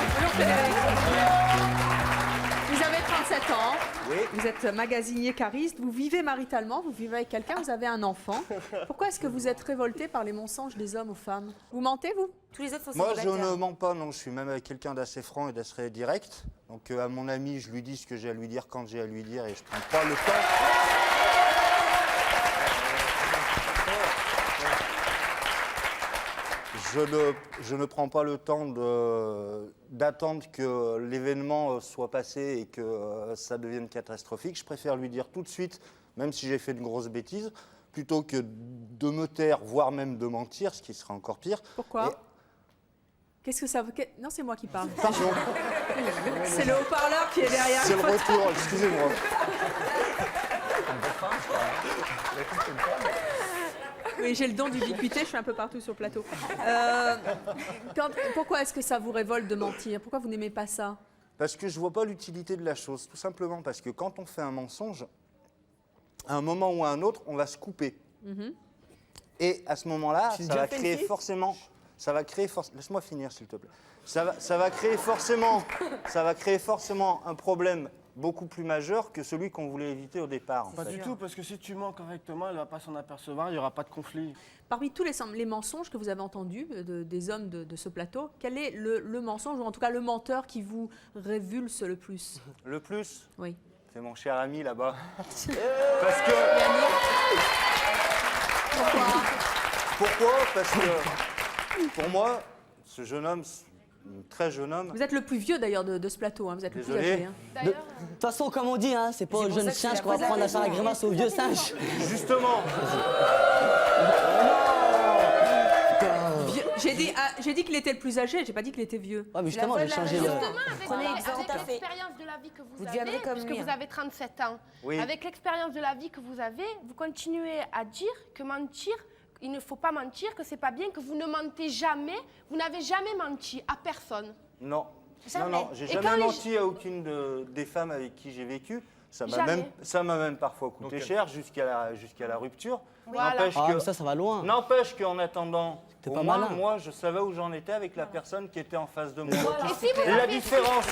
S1: Bonjour Frédéric. Vous avez 37 ans.
S14: Oui.
S1: Vous êtes magasinier cariste, vous vivez maritalement, vous vivez avec quelqu'un, vous avez un enfant. Pourquoi est-ce que vous êtes révolté par les mensonges des hommes aux femmes? Vous mentez, vous?
S4: Tous les autres sont
S17: Moi, je
S4: célibataires.
S17: ne mens pas, non. Je suis même avec quelqu'un d'assez franc et d'assez direct. Donc, à mon ami, je lui dis ce que j'ai à lui dire quand j'ai à lui dire et je prends pas le temps. je ne prends pas le temps d'attendre que l'événement soit passé et que ça devienne catastrophique. Je préfère lui dire tout de suite, même si j'ai fait une grosse bêtise, plutôt que de me taire, voire même de mentir, ce qui serait encore pire.
S1: Pourquoi ? Qu'est-ce que ça veut... Non, c'est moi qui parle.
S17: Pardon.
S1: C'est le haut-parleur qui est derrière.
S17: C'est le retour, excusez-moi.
S1: Oui, j'ai le don d'ubiquité, je suis un peu partout sur le plateau. Pourquoi est-ce que ça vous révolte de mentir? Pourquoi vous n'aimez pas ça?
S17: Parce que je ne vois pas l'utilité de la chose, tout simplement parce que quand on fait un mensonge, à un moment ou à un autre, on va se couper. Et à ce moment-là, ça va créer forcément... Laisse-moi finir, s'il te plaît. Ça va créer forcément un problème beaucoup plus majeur que celui qu'on voulait éviter au départ.
S14: Pas du tout, parce que si tu mens correctement, elle ne va pas s'en apercevoir, il n'y aura pas de conflit.
S1: Parmi tous les mensonges que vous avez entendus des hommes de ce plateau, quel est le mensonge, ou en tout cas le menteur qui vous révulse le plus?
S17: Le plus?
S1: Oui.
S17: C'est mon cher ami là-bas. Parce que... Pourquoi? Parce que... Pour moi, ce jeune homme, très jeune homme...
S1: Vous êtes le plus vieux d'ailleurs de ce plateau, hein. Vous êtes
S17: Désolé.
S1: le plus âgé. Hein.
S6: De toute façon, comme on dit, hein, c'est pas au jeune singe qu'on va apprendre à faire la grimace au vieux singe.
S17: Justement.
S1: J'ai dit qu'il était le plus âgé, j'ai pas dit qu'il était vieux.
S6: Ouais, mais justement, j'ai changé le...
S11: Avec l'expérience de la vie que vous avez, parce que vous avez 37 ans, avec l'expérience de la vie que vous avez, vous continuez à dire que mentir, il ne faut pas mentir, que c'est pas bien, que vous ne mentez jamais, vous n'avez jamais menti à personne.
S17: Non.
S11: Jamais.
S17: Non, j'ai jamais menti à aucune des femmes avec qui j'ai vécu. Ça m'a même parfois coûté cher jusqu'à la rupture.
S11: Voilà.
S6: Ça va loin.
S17: N'empêche qu'en attendant, au
S6: pas
S17: moins,
S6: malin.
S17: moi, je savais où j'en étais avec la personne qui était en face de moi.
S11: Et si vous
S17: La
S11: avez-
S17: différence.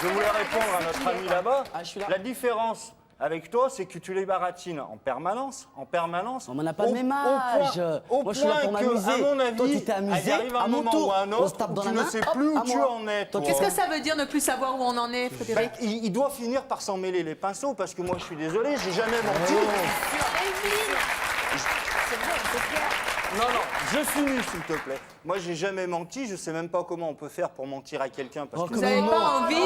S17: Je voulais répondre à notre ami là-bas. La différence avec toi, c'est que tu les baratines en permanence.
S6: On n'en a pas le même âge. Moi, je suis là pour m'amuser.
S17: À mon avis,
S6: toi, tu t'es amusé,
S17: arrive un
S6: à mon
S17: moment
S6: tour,
S17: ou à un
S6: on se
S17: autre,
S6: tape dans
S17: tu
S6: la
S17: ne
S6: main,
S17: sais
S6: hop,
S17: plus où
S6: à
S17: tu
S6: moi.
S17: en es.
S1: Qu'est-ce que ça veut dire ne plus savoir où on en est, Frédéric?
S17: Il doit finir par s'en mêler les pinceaux, parce que moi, je suis désolé, j'ai jamais menti. Non, je finis, s'il te plaît. Moi, j'ai jamais menti, je sais même pas comment on peut faire pour mentir à quelqu'un. Parce que
S1: Vous n'avez pas envie,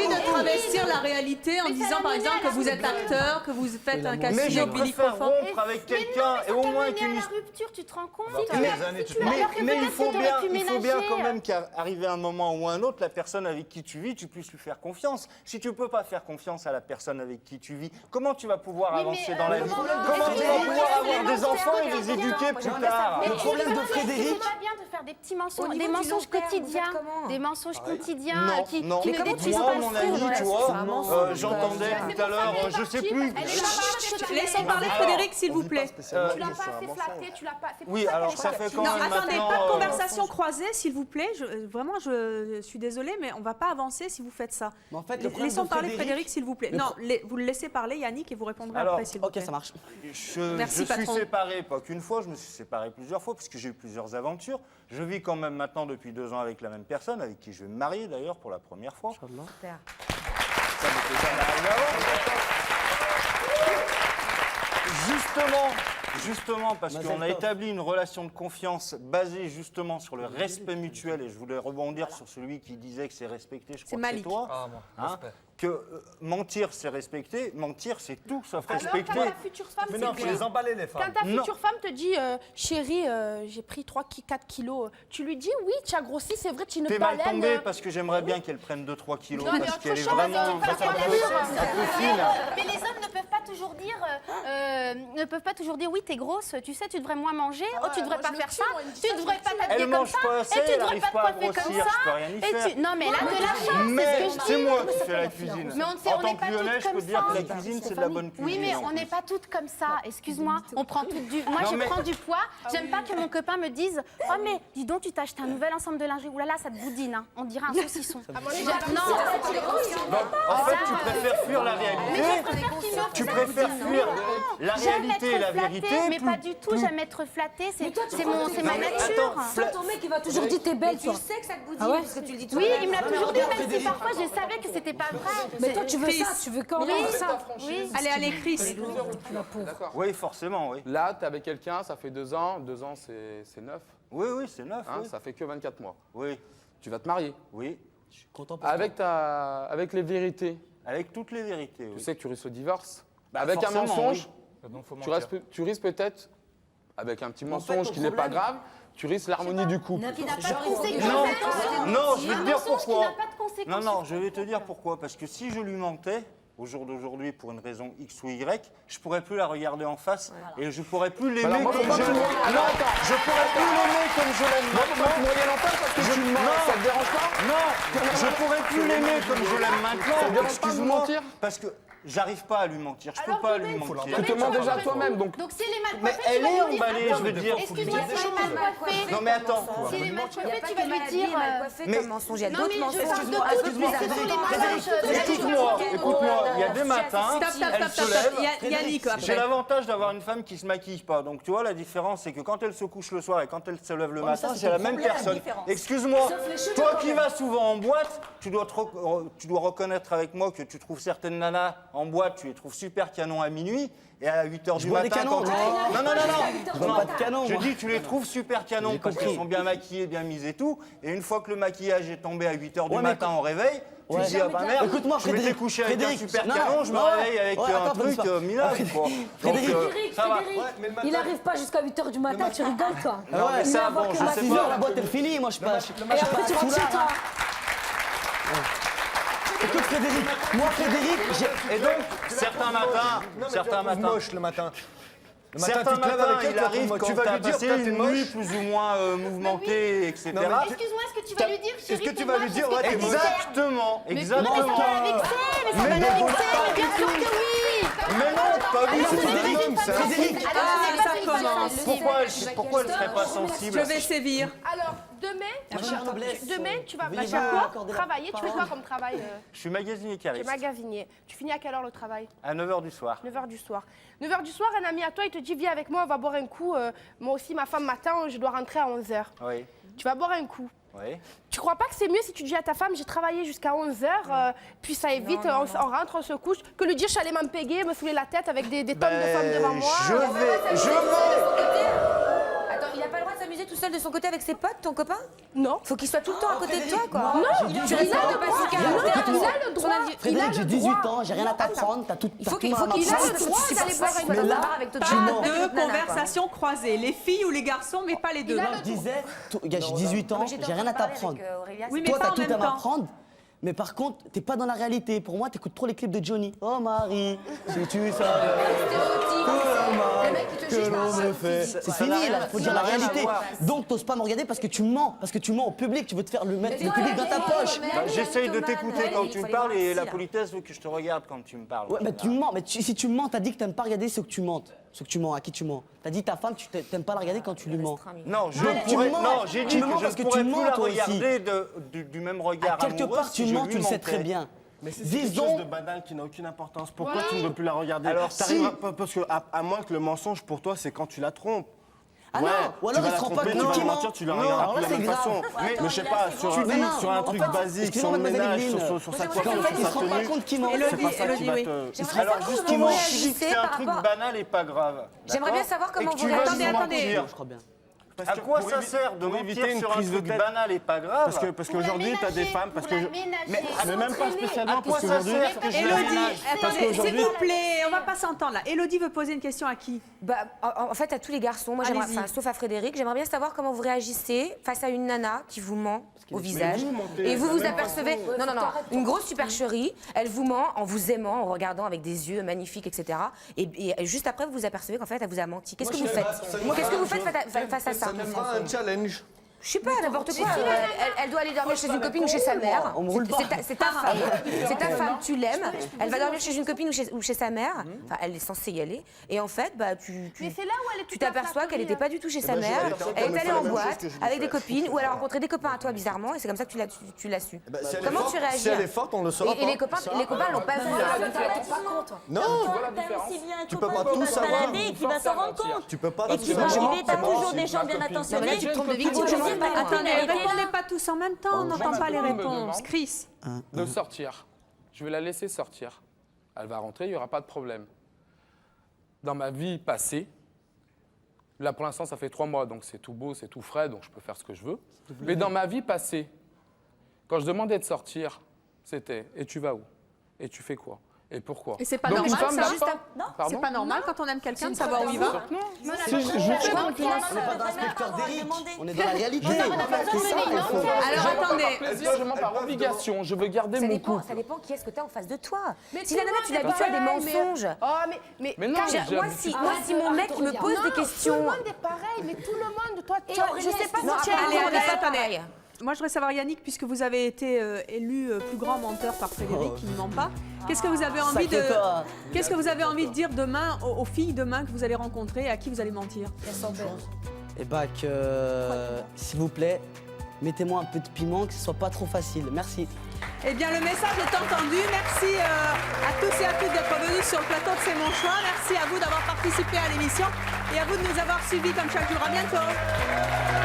S1: de travestir la réalité en disant, par exemple, que vous êtes acteur, que vous faites un casting
S17: mais je
S1: avec Billy
S17: préfère
S1: Crawford.
S17: rompre avec quelqu'un et au moins qu'une
S12: la rupture, tu te rends compte?
S17: Mais il faut bien quand même qu'arriver un moment ou un autre, la personne avec qui tu vis, tu puisses lui faire confiance. Si tu peux pas faire confiance à la personne avec qui tu vis, comment tu vas pouvoir avancer dans la vie? Comment tu vas pouvoir avoir des enfants et les éduquer plus tard?
S6: Le problème de Frédéric...
S12: C'est pas bien de faire des petits mensonges,
S4: Au
S12: des
S4: niveau du
S12: mensonges
S4: long terme,
S12: quotidiens,
S4: vous faites comment?
S12: des mensonges quotidiens qui
S17: Non,
S12: ne détruisent pas
S17: mon
S12: le
S17: ami,
S12: fond.
S17: tu vois, j'entendais tout à l'heure, je sais plus.
S1: Laissons parler Frédéric, s'il vous plaît.
S11: Tu l'as pas assez flatté, tu l'as pas... c'est pour
S17: Oui,
S11: ça qu'elle
S17: alors
S11: est
S17: ça
S11: partie.
S17: fait quand
S1: Non,
S17: même
S1: attendez,
S17: maintenant...
S1: pas de conversation croisée, s'il vous plaît. Vraiment, je suis désolée, mais on ne va pas avancer si vous faites ça.
S6: Mais en fait, le problème
S1: Laissons
S6: de
S1: parler Frédéric, s'il vous plaît. Non, vous le laissez parler, Yannick, et vous répondrez
S17: Alors,
S1: après, s'il vous plaît.
S6: Ok, ça marche.
S17: Je suis séparé, pas qu'une fois, je me suis séparé plusieurs fois, puisque j'ai eu plusieurs aventures. Je vis quand même maintenant depuis 2 ans avec la même personne, avec qui je vais me marier d'ailleurs pour la première fois. Ça m'était jamais arrivé avant. Justement, parce qu'on a établi une relation de confiance basée justement sur le respect mutuel, et je voulais rebondir sur celui qui disait que c'est respecté, je crois que c'est toi. Mentir, c'est respecter, mentir, c'est tout sauf respecter.
S11: Quand ta future femme,
S16: Mais non, faut les emballer, les femmes.
S11: Quand ta future femme te dit chérie, j'ai pris 3-4 kilos, tu lui dis oui, tu as grossi, c'est vrai, tu ne
S17: T'es mal
S11: baleines.
S17: tombé parce que j'aimerais bien qu'elle prenne 2-3 kilos,
S11: Non, mais
S17: parce
S11: autre
S17: qu'elle est
S11: chose,
S17: vraiment
S11: tu parles
S17: un peu fine.
S12: Mais les hommes ne peuvent pas toujours dire oui, t'es grosse, tu sais, tu devrais moins manger, oh, tu devrais pas faire ça, tu devrais pas t'habiller comme ça, et tu devrais pas te coiffer comme ça. Non, mais là, de la chance,
S17: Mais
S12: c'est ce que je
S17: c'est
S12: dis.
S17: moi qui fais la cuisine.
S12: Mais
S17: en
S12: on
S17: tant
S12: n'est
S17: que
S12: pas
S17: Lyonnais,
S12: toutes
S17: je peux
S12: comme
S17: dire que la
S12: ça.
S17: cuisine, c'est de la bonne cuisine.
S12: Oui, mais
S17: en
S12: on
S17: plus.
S12: n'est pas toutes comme ça. Excuse-moi, on prend tout du. Moi,
S17: Non,
S12: je
S17: mais-
S12: prends du poids. J'aime pas que mon copain me dise oh, mais dis donc, tu t'as acheté un nouvel ensemble de lingerie. Ouh là là, ça te boudine. Hein. On dirait un saucisson.
S17: Donc, en fait, tu préfères fuir la réalité. Tu préfères fuir La réalité et la vérité.
S12: Mais pas du tout, j'aime être flattée. C'est ma nature.
S3: Toi, ton mec, il va toujours dire t'es belle, toi.
S4: Tu sais que ça te boudine, parce que tu le dis
S12: Oui, il me l'a toujours dit, même si parfois je savais que c'était pas vrai.
S3: Mais toi, tu veux ça, tu veux quand même ça.
S1: Allez, allez, Chris.
S9: D'accord.
S17: Oui, forcément, oui.
S9: Là, tu es avec quelqu'un, ça fait 2 ans. 2 ans, c'est 9.
S17: Oui, oui, c'est 9.
S9: Hein, ça fait que 24 mois.
S17: Oui.
S9: Tu vas te marier.
S17: Oui.
S6: Je suis content pour
S9: Avec les vérités.
S17: Avec toutes les vérités, oui.
S9: Tu sais que tu risques le divorce.
S17: Bah,
S9: avec un
S17: forcément,
S9: mensonge,
S17: oui.
S9: tu risques peut-être, avec un petit mensonge
S17: ton
S9: qui n'est pas
S17: problème-
S9: grave, tu risques l'harmonie du couple.
S12: Qui n'a pas de conséquences.
S17: Non, je vais te dire pourquoi.
S12: Qui n'a pas de conséquences.
S17: Non, non, je vais te dire pourquoi. Parce que si je lui mentais, au jour d'aujourd'hui, pour une raison X ou Y, je pourrais plus la regarder en face et je pourrais plus l'aimer
S9: Alors, moi,
S17: comme
S9: faut pas
S17: je
S9: que tu
S17: l'aime.
S9: me-
S17: Non, je pourrais plus l'aimer comme je l'aime
S9: Moi, faut pas que tu me
S17: maintenant.
S9: voyais en face parce que tu me mens. Ça te dérange pas?
S17: Non, je pourrais plus l'aimer comme je l'aime maintenant.
S9: Ça te dérange pas de me
S17: Excuse-moi,
S9: mentir?
S17: parce que j'arrive pas à lui mentir. Je peux pas lui mentir.
S9: Tu te mens déjà à toi-même, donc.
S12: Donc s'il est mal
S17: Mais
S12: coiffé,
S17: elle
S12: tu vas
S17: est
S12: lui dire,
S17: emballée,
S12: attends,
S17: je veux dire.
S12: excuse-moi, s'il est mal coiffé.
S17: Non mais attends.
S12: S'il est mal
S4: Il n'y a
S12: coiffé,
S4: pas
S12: tu
S4: que
S12: vas lui
S4: maladie
S12: dire.
S4: mal coiffée comme mensonge, il y a
S12: Non,
S4: d'autres
S12: mais je
S4: mensonges.
S12: parle de tout, mais ce sont les mensonges.
S17: Écoute-moi, écoute-moi, il y a des matins,
S1: Stop, stop,
S17: elle
S1: stop,
S17: se
S1: stop.
S17: lève.
S1: Yannick, après.
S17: J'ai l'avantage d'avoir une femme qui se maquille pas. Donc tu vois, la différence, c'est que quand elle se couche le soir et quand elle se lève le matin, c'est la même personne. Excuse-moi, toi qui vas souvent en boîte, tu dois reconnaître avec moi que tu trouves certaines nanas en boîte, tu les trouves super canons à minuit. Et à 8h du
S6: bois des
S17: matin,
S6: canons,
S17: quand
S6: non.
S17: non,
S6: Je bois pas de canons,
S17: je
S6: moi.
S17: dis, tu les trouves super canons parce qu'ils sont bien maquillés, bien mis et tout. Et une fois que le maquillage est tombé à 8h du
S6: Ouais, mais
S17: matin au réveil, tu te dis, ah bah merde,
S6: Écoute-moi,
S17: je m'étais
S6: Frédéric,
S17: couché avec un
S6: Frédéric,
S17: super
S6: non,
S17: canon, je me
S6: non,
S17: réveille avec
S6: ouais,
S17: un
S6: attends,
S17: truc
S6: pas.
S17: minable, quoi.
S6: Frédéric,
S17: Donc,
S3: Frédéric,
S17: ça va.
S3: il n'arrive pas jusqu'à 8h du matin, tu rigoles, toi.
S17: Non, mais ça, bon, je sais
S6: 6h, la
S17: pas.
S6: boîte elle finit, moi je passe.
S3: Et après, tu rentres chez toi.
S6: Écoute Frédéric, moi Frédéric, j'ai...
S17: Et donc, certains matins,
S10: moche le matin. Le matin,
S17: certains
S10: tu te lèves
S17: matins,
S10: avec elle,
S17: il arrive
S10: tu
S17: quand
S10: vas
S17: tu as
S10: lui dire
S17: passé
S10: toi, t'es
S17: une
S10: moche.
S17: nuit plus ou moins mouvementée, etc.
S10: Non, mais
S12: Excuse-moi, est-ce que tu vas lui dire, chérie,
S10: Est-ce que tu
S12: t'es
S10: vas lui
S12: moche,
S10: dire,
S12: est-ce que
S10: ouais,
S12: t'es
S10: t'es moche.
S17: Exactement,
S12: Mais
S17: exactement.
S12: c'est pas avec ça, mais c'est pas avec ça, mais bien sûr que oui.
S17: Mais non, pas du tout.
S6: Frédéric,
S1: Ah, ça commence.
S17: Pourquoi elle ne serait pas sensible
S1: Je vais sévir.
S11: Alors, demain, tu vas
S6: veuillez
S11: faire
S6: me
S11: quoi
S6: accorder la
S11: travailler. Tu fais quoi
S6: parole.
S11: comme travail
S17: Je suis magasinier
S11: Tu es
S17: cariste.
S11: magasinier. Tu finis à quelle heure le travail
S17: À 9h du soir.
S11: 9h du soir. 9h du soir, un ami à toi, il te dit, viens avec moi, on va boire un coup. Moi aussi, ma femme m'attend, je dois rentrer à 11h.
S17: Oui,
S11: Tu vas boire un coup.
S17: oui.
S11: Tu crois pas que c'est mieux si tu dis à ta femme, j'ai travaillé jusqu'à 11h, puis ça évite, on rentre, on se couche, que lui dire, je suis allée m'empéguer, me saouler la tête avec des tonnes de femmes devant moi.
S17: Je vais.
S4: Attends, il n'a pas le droit de s'amuser tout seul de son côté avec ses potes, ton copain?
S11: Non.
S4: Faut qu'il soit tout le temps à côté de toi, quoi.
S11: Non,
S4: Tu
S11: il a
S4: restes
S11: le
S4: pas
S11: droit.
S4: passer
S11: Il a le
S4: 40
S11: droit.
S4: heures.
S11: Il a le droit.
S6: Frédéric, j'ai 18 ans, j'ai rien à t'apprendre, t'as tout
S4: Il faut
S6: à
S4: qu'il faut
S6: m'apprendre.
S4: qu'il
S11: a le
S4: sache
S11: droit
S4: que
S11: d'aller boire un
S6: Mais
S11: coup.
S6: là,
S4: avec d'autres
S6: tu
S4: gens.
S6: mens.
S1: Pas
S4: Avec
S1: de
S4: d'autres nanas, quoi.
S1: conversation croisée. Les filles ou les garçons, mais pas les deux.
S6: Je disais, gars, j'ai 18 ans,
S4: J'étais en
S6: j'ai
S4: train
S6: rien à
S4: de parler
S6: t'apprendre.
S4: avec, Aurélia,
S1: Oui, mais
S6: Toi,
S1: pas
S6: t'as
S1: en
S6: tout
S1: même
S6: à
S1: temps.
S6: m'apprendre. Mais par contre, t'es pas dans la réalité. Pour moi, t'écoutes trop les clips de Johnny. Oh Marie, si tu savais que l'on me fait. C'est
S17: Ça n'a
S6: fini
S17: rien-
S6: là, faut
S17: ça
S6: dire
S17: n'a
S6: la
S17: rien à
S6: réalité.
S17: voir.
S6: Donc t'oses pas me regarder parce que tu mens. Parce que tu mens au public, tu veux te faire mettre le public dans ta poche.
S17: J'essaye de t'écouter quand tu me parles et la
S4: politesse
S17: politesse veut que je te regarde quand tu me parles.
S6: Ouais, mais tu mens. Mais si tu mens, t'as dit que t'aimes pas regarder ceux que tu mentes. Ceux que tu mens, à qui tu mens. T'as dit ta femme, tu t'aimes pas la regarder quand tu lui mens.
S17: Non,
S6: tu mens.
S17: non, j'ai
S6: Tu
S17: dit
S6: me mens
S17: que je
S6: parce
S17: ne
S6: que
S17: pourrais
S6: tu
S17: plus
S6: mens,
S17: la
S6: toi aussi.
S17: regarder du même regard
S6: Quelque
S17: amoureux
S6: part,
S17: si
S6: tu
S17: je
S6: mens,
S17: lui
S6: tu le sais
S17: mentais.
S6: très bien.
S14: Mais c'est quelque
S6: Disons-
S14: chose de banal qui n'a aucune importance. Pourquoi tu ne veux plus la regarder?
S17: Alors,
S14: T'arriveras
S17: si-
S14: pas- parce que à moins que le mensonge pour toi, c'est quand tu la trompes.
S6: Ah
S14: Ouais,
S6: non, ou alors
S14: tu vas
S6: il
S14: la
S6: se rend pas
S14: tromper,
S6: compte
S14: tu vas
S6: qu'il ment.
S14: mentir, tu la
S6: Non,
S14: regardes
S6: alors
S14: plus
S6: là,
S14: de la
S6: c'est
S14: même
S6: grave.
S14: façon. Mais je sais pas, sur un truc basique,
S6: excusez-moi,
S14: sur le
S6: mademoiselle
S14: ménage,
S6: Evelyne.
S14: sur sa
S6: En
S14: coiffure,
S6: fait,
S14: sur
S6: il
S14: sa
S6: se rend pas
S14: tenue.
S6: compte qu'il ment.
S1: Elodie,
S14: C'est pas ça qui va
S1: Elodie,
S14: te...
S17: Alors
S4: J'aimerais savoir comment
S17: justement,
S4: vous
S17: je dis que
S4: réagissez
S17: c'est un
S4: par
S17: truc
S4: rapport-
S17: banal et pas grave.
S4: J'aimerais bien
S17: d'accord
S4: savoir comment
S17: Et que
S4: vous
S17: tu vas
S4: réagissez.
S17: nous
S1: Attendez.
S17: mentir.
S6: Je crois bien.
S17: À quoi ça sert de
S14: pour éviter
S17: mentir
S14: une
S17: sur un
S14: prise de
S17: truc
S14: tête.
S17: banal et pas grave?
S14: Parce qu'aujourd'hui, tu as des femmes. Parce que mais même pas spécialement.
S17: À quoi
S14: Parce
S17: ça
S14: qu'aujourd'hui.
S17: sert que je
S1: Elodie,
S17: l'aménage?
S14: Parce
S1: attendez, s'il
S14: qu'aujourd'hui-
S1: vous plaît, on va pas s'entendre là. Elodie veut poser une question à qui?
S4: Bah, en fait, à tous les garçons, moi, j'aimerais,
S1: Allez-y.
S4: enfin, sauf à Frédéric, j'aimerais bien savoir comment vous réagissez face à une nana qui vous ment au visage.
S14: vous mentez
S4: Et vous
S14: de
S4: vous
S14: la même
S4: apercevez. Non, non, non. Une grosse supercherie. Elle vous ment en vous aimant, en regardant avec des yeux magnifiques, etc. Et juste après, vous vous apercevez qu'en fait, elle vous a menti. Qu'est-ce que vous faites? Qu'est-ce que vous faites face à ça?
S5: Ça nous fera un challenge.
S4: Je sais pas, n'importe quoi. Elle doit aller dormir chez une copine ou chez sa mère. C'est ta femme. C'est ta femme, tu l'aimes. Elle va dormir chez une copine ou chez sa mère. Enfin, elle est censée y aller. Et en fait, bah, tu t'aperçois qu'elle n'était pas du tout chez sa mère. Elle est allée en boîte avec des copines ou elle a rencontré des copains à toi, bizarrement. Et c'est comme ça que tu l'as su. Comment tu réagis?
S5: Si elle est forte, on le saura pas.
S4: Et les copains l'ont pas vu.
S5: Non, tu peux pas tout savoir.
S2: Qui va s'en rendre compte.
S5: Tu peux pas
S2: Et qui va arriver, t'as toujours des gens bien intentionnés.
S1: Attendez, répondez pas tous en même temps, on n'entend pas les réponses. Chris.
S9: De sortir. Je vais la laisser sortir. Elle va rentrer, il n'y aura pas de problème. Dans ma vie passée, là pour l'instant ça fait 3 mois, donc c'est tout beau, c'est tout frais, donc je peux faire ce que je veux. Mais dans ma vie passée, quand je demandais de sortir, c'était « et tu vas où? Et tu fais quoi? Et pourquoi ?»
S1: Et c'est pas normal ça? C'est pas normal quand on aime quelqu'un de savoir où il va?
S9: Si je fais confiance.
S6: On n'est pas dans l'inspecteur d'Eric, on est dans la réalité.
S1: Alors attendez.
S9: Plaisir, par obligation, je veux garder mon couple.
S4: Ça dépend qui est-ce que tu as en face de toi. Si la nana, tu l'habitues à des mensonges.
S9: Mais non,
S4: moi, si mon mec me pose des questions.
S11: Tout le monde est pareil, mais tout le monde, toi, je sais pas si tu
S1: Allez, attendez. Moi, je voudrais savoir, Yannick, puisque vous avez été élu plus grand menteur par Frédéric, qui ne ment pas, qu'est-ce que vous avez envie de dire demain aux filles demain que vous allez rencontrer, à qui vous allez mentir?
S6: Eh bah s'il vous plaît, mettez-moi un peu de piment, que ce soit pas trop facile. Merci.
S1: Eh bien, le message est entendu. Merci à tous et à toutes d'être venus sur le plateau de C'est mon choix. Merci à vous d'avoir participé à l'émission et à vous de nous avoir suivis comme chaque jour. À bientôt.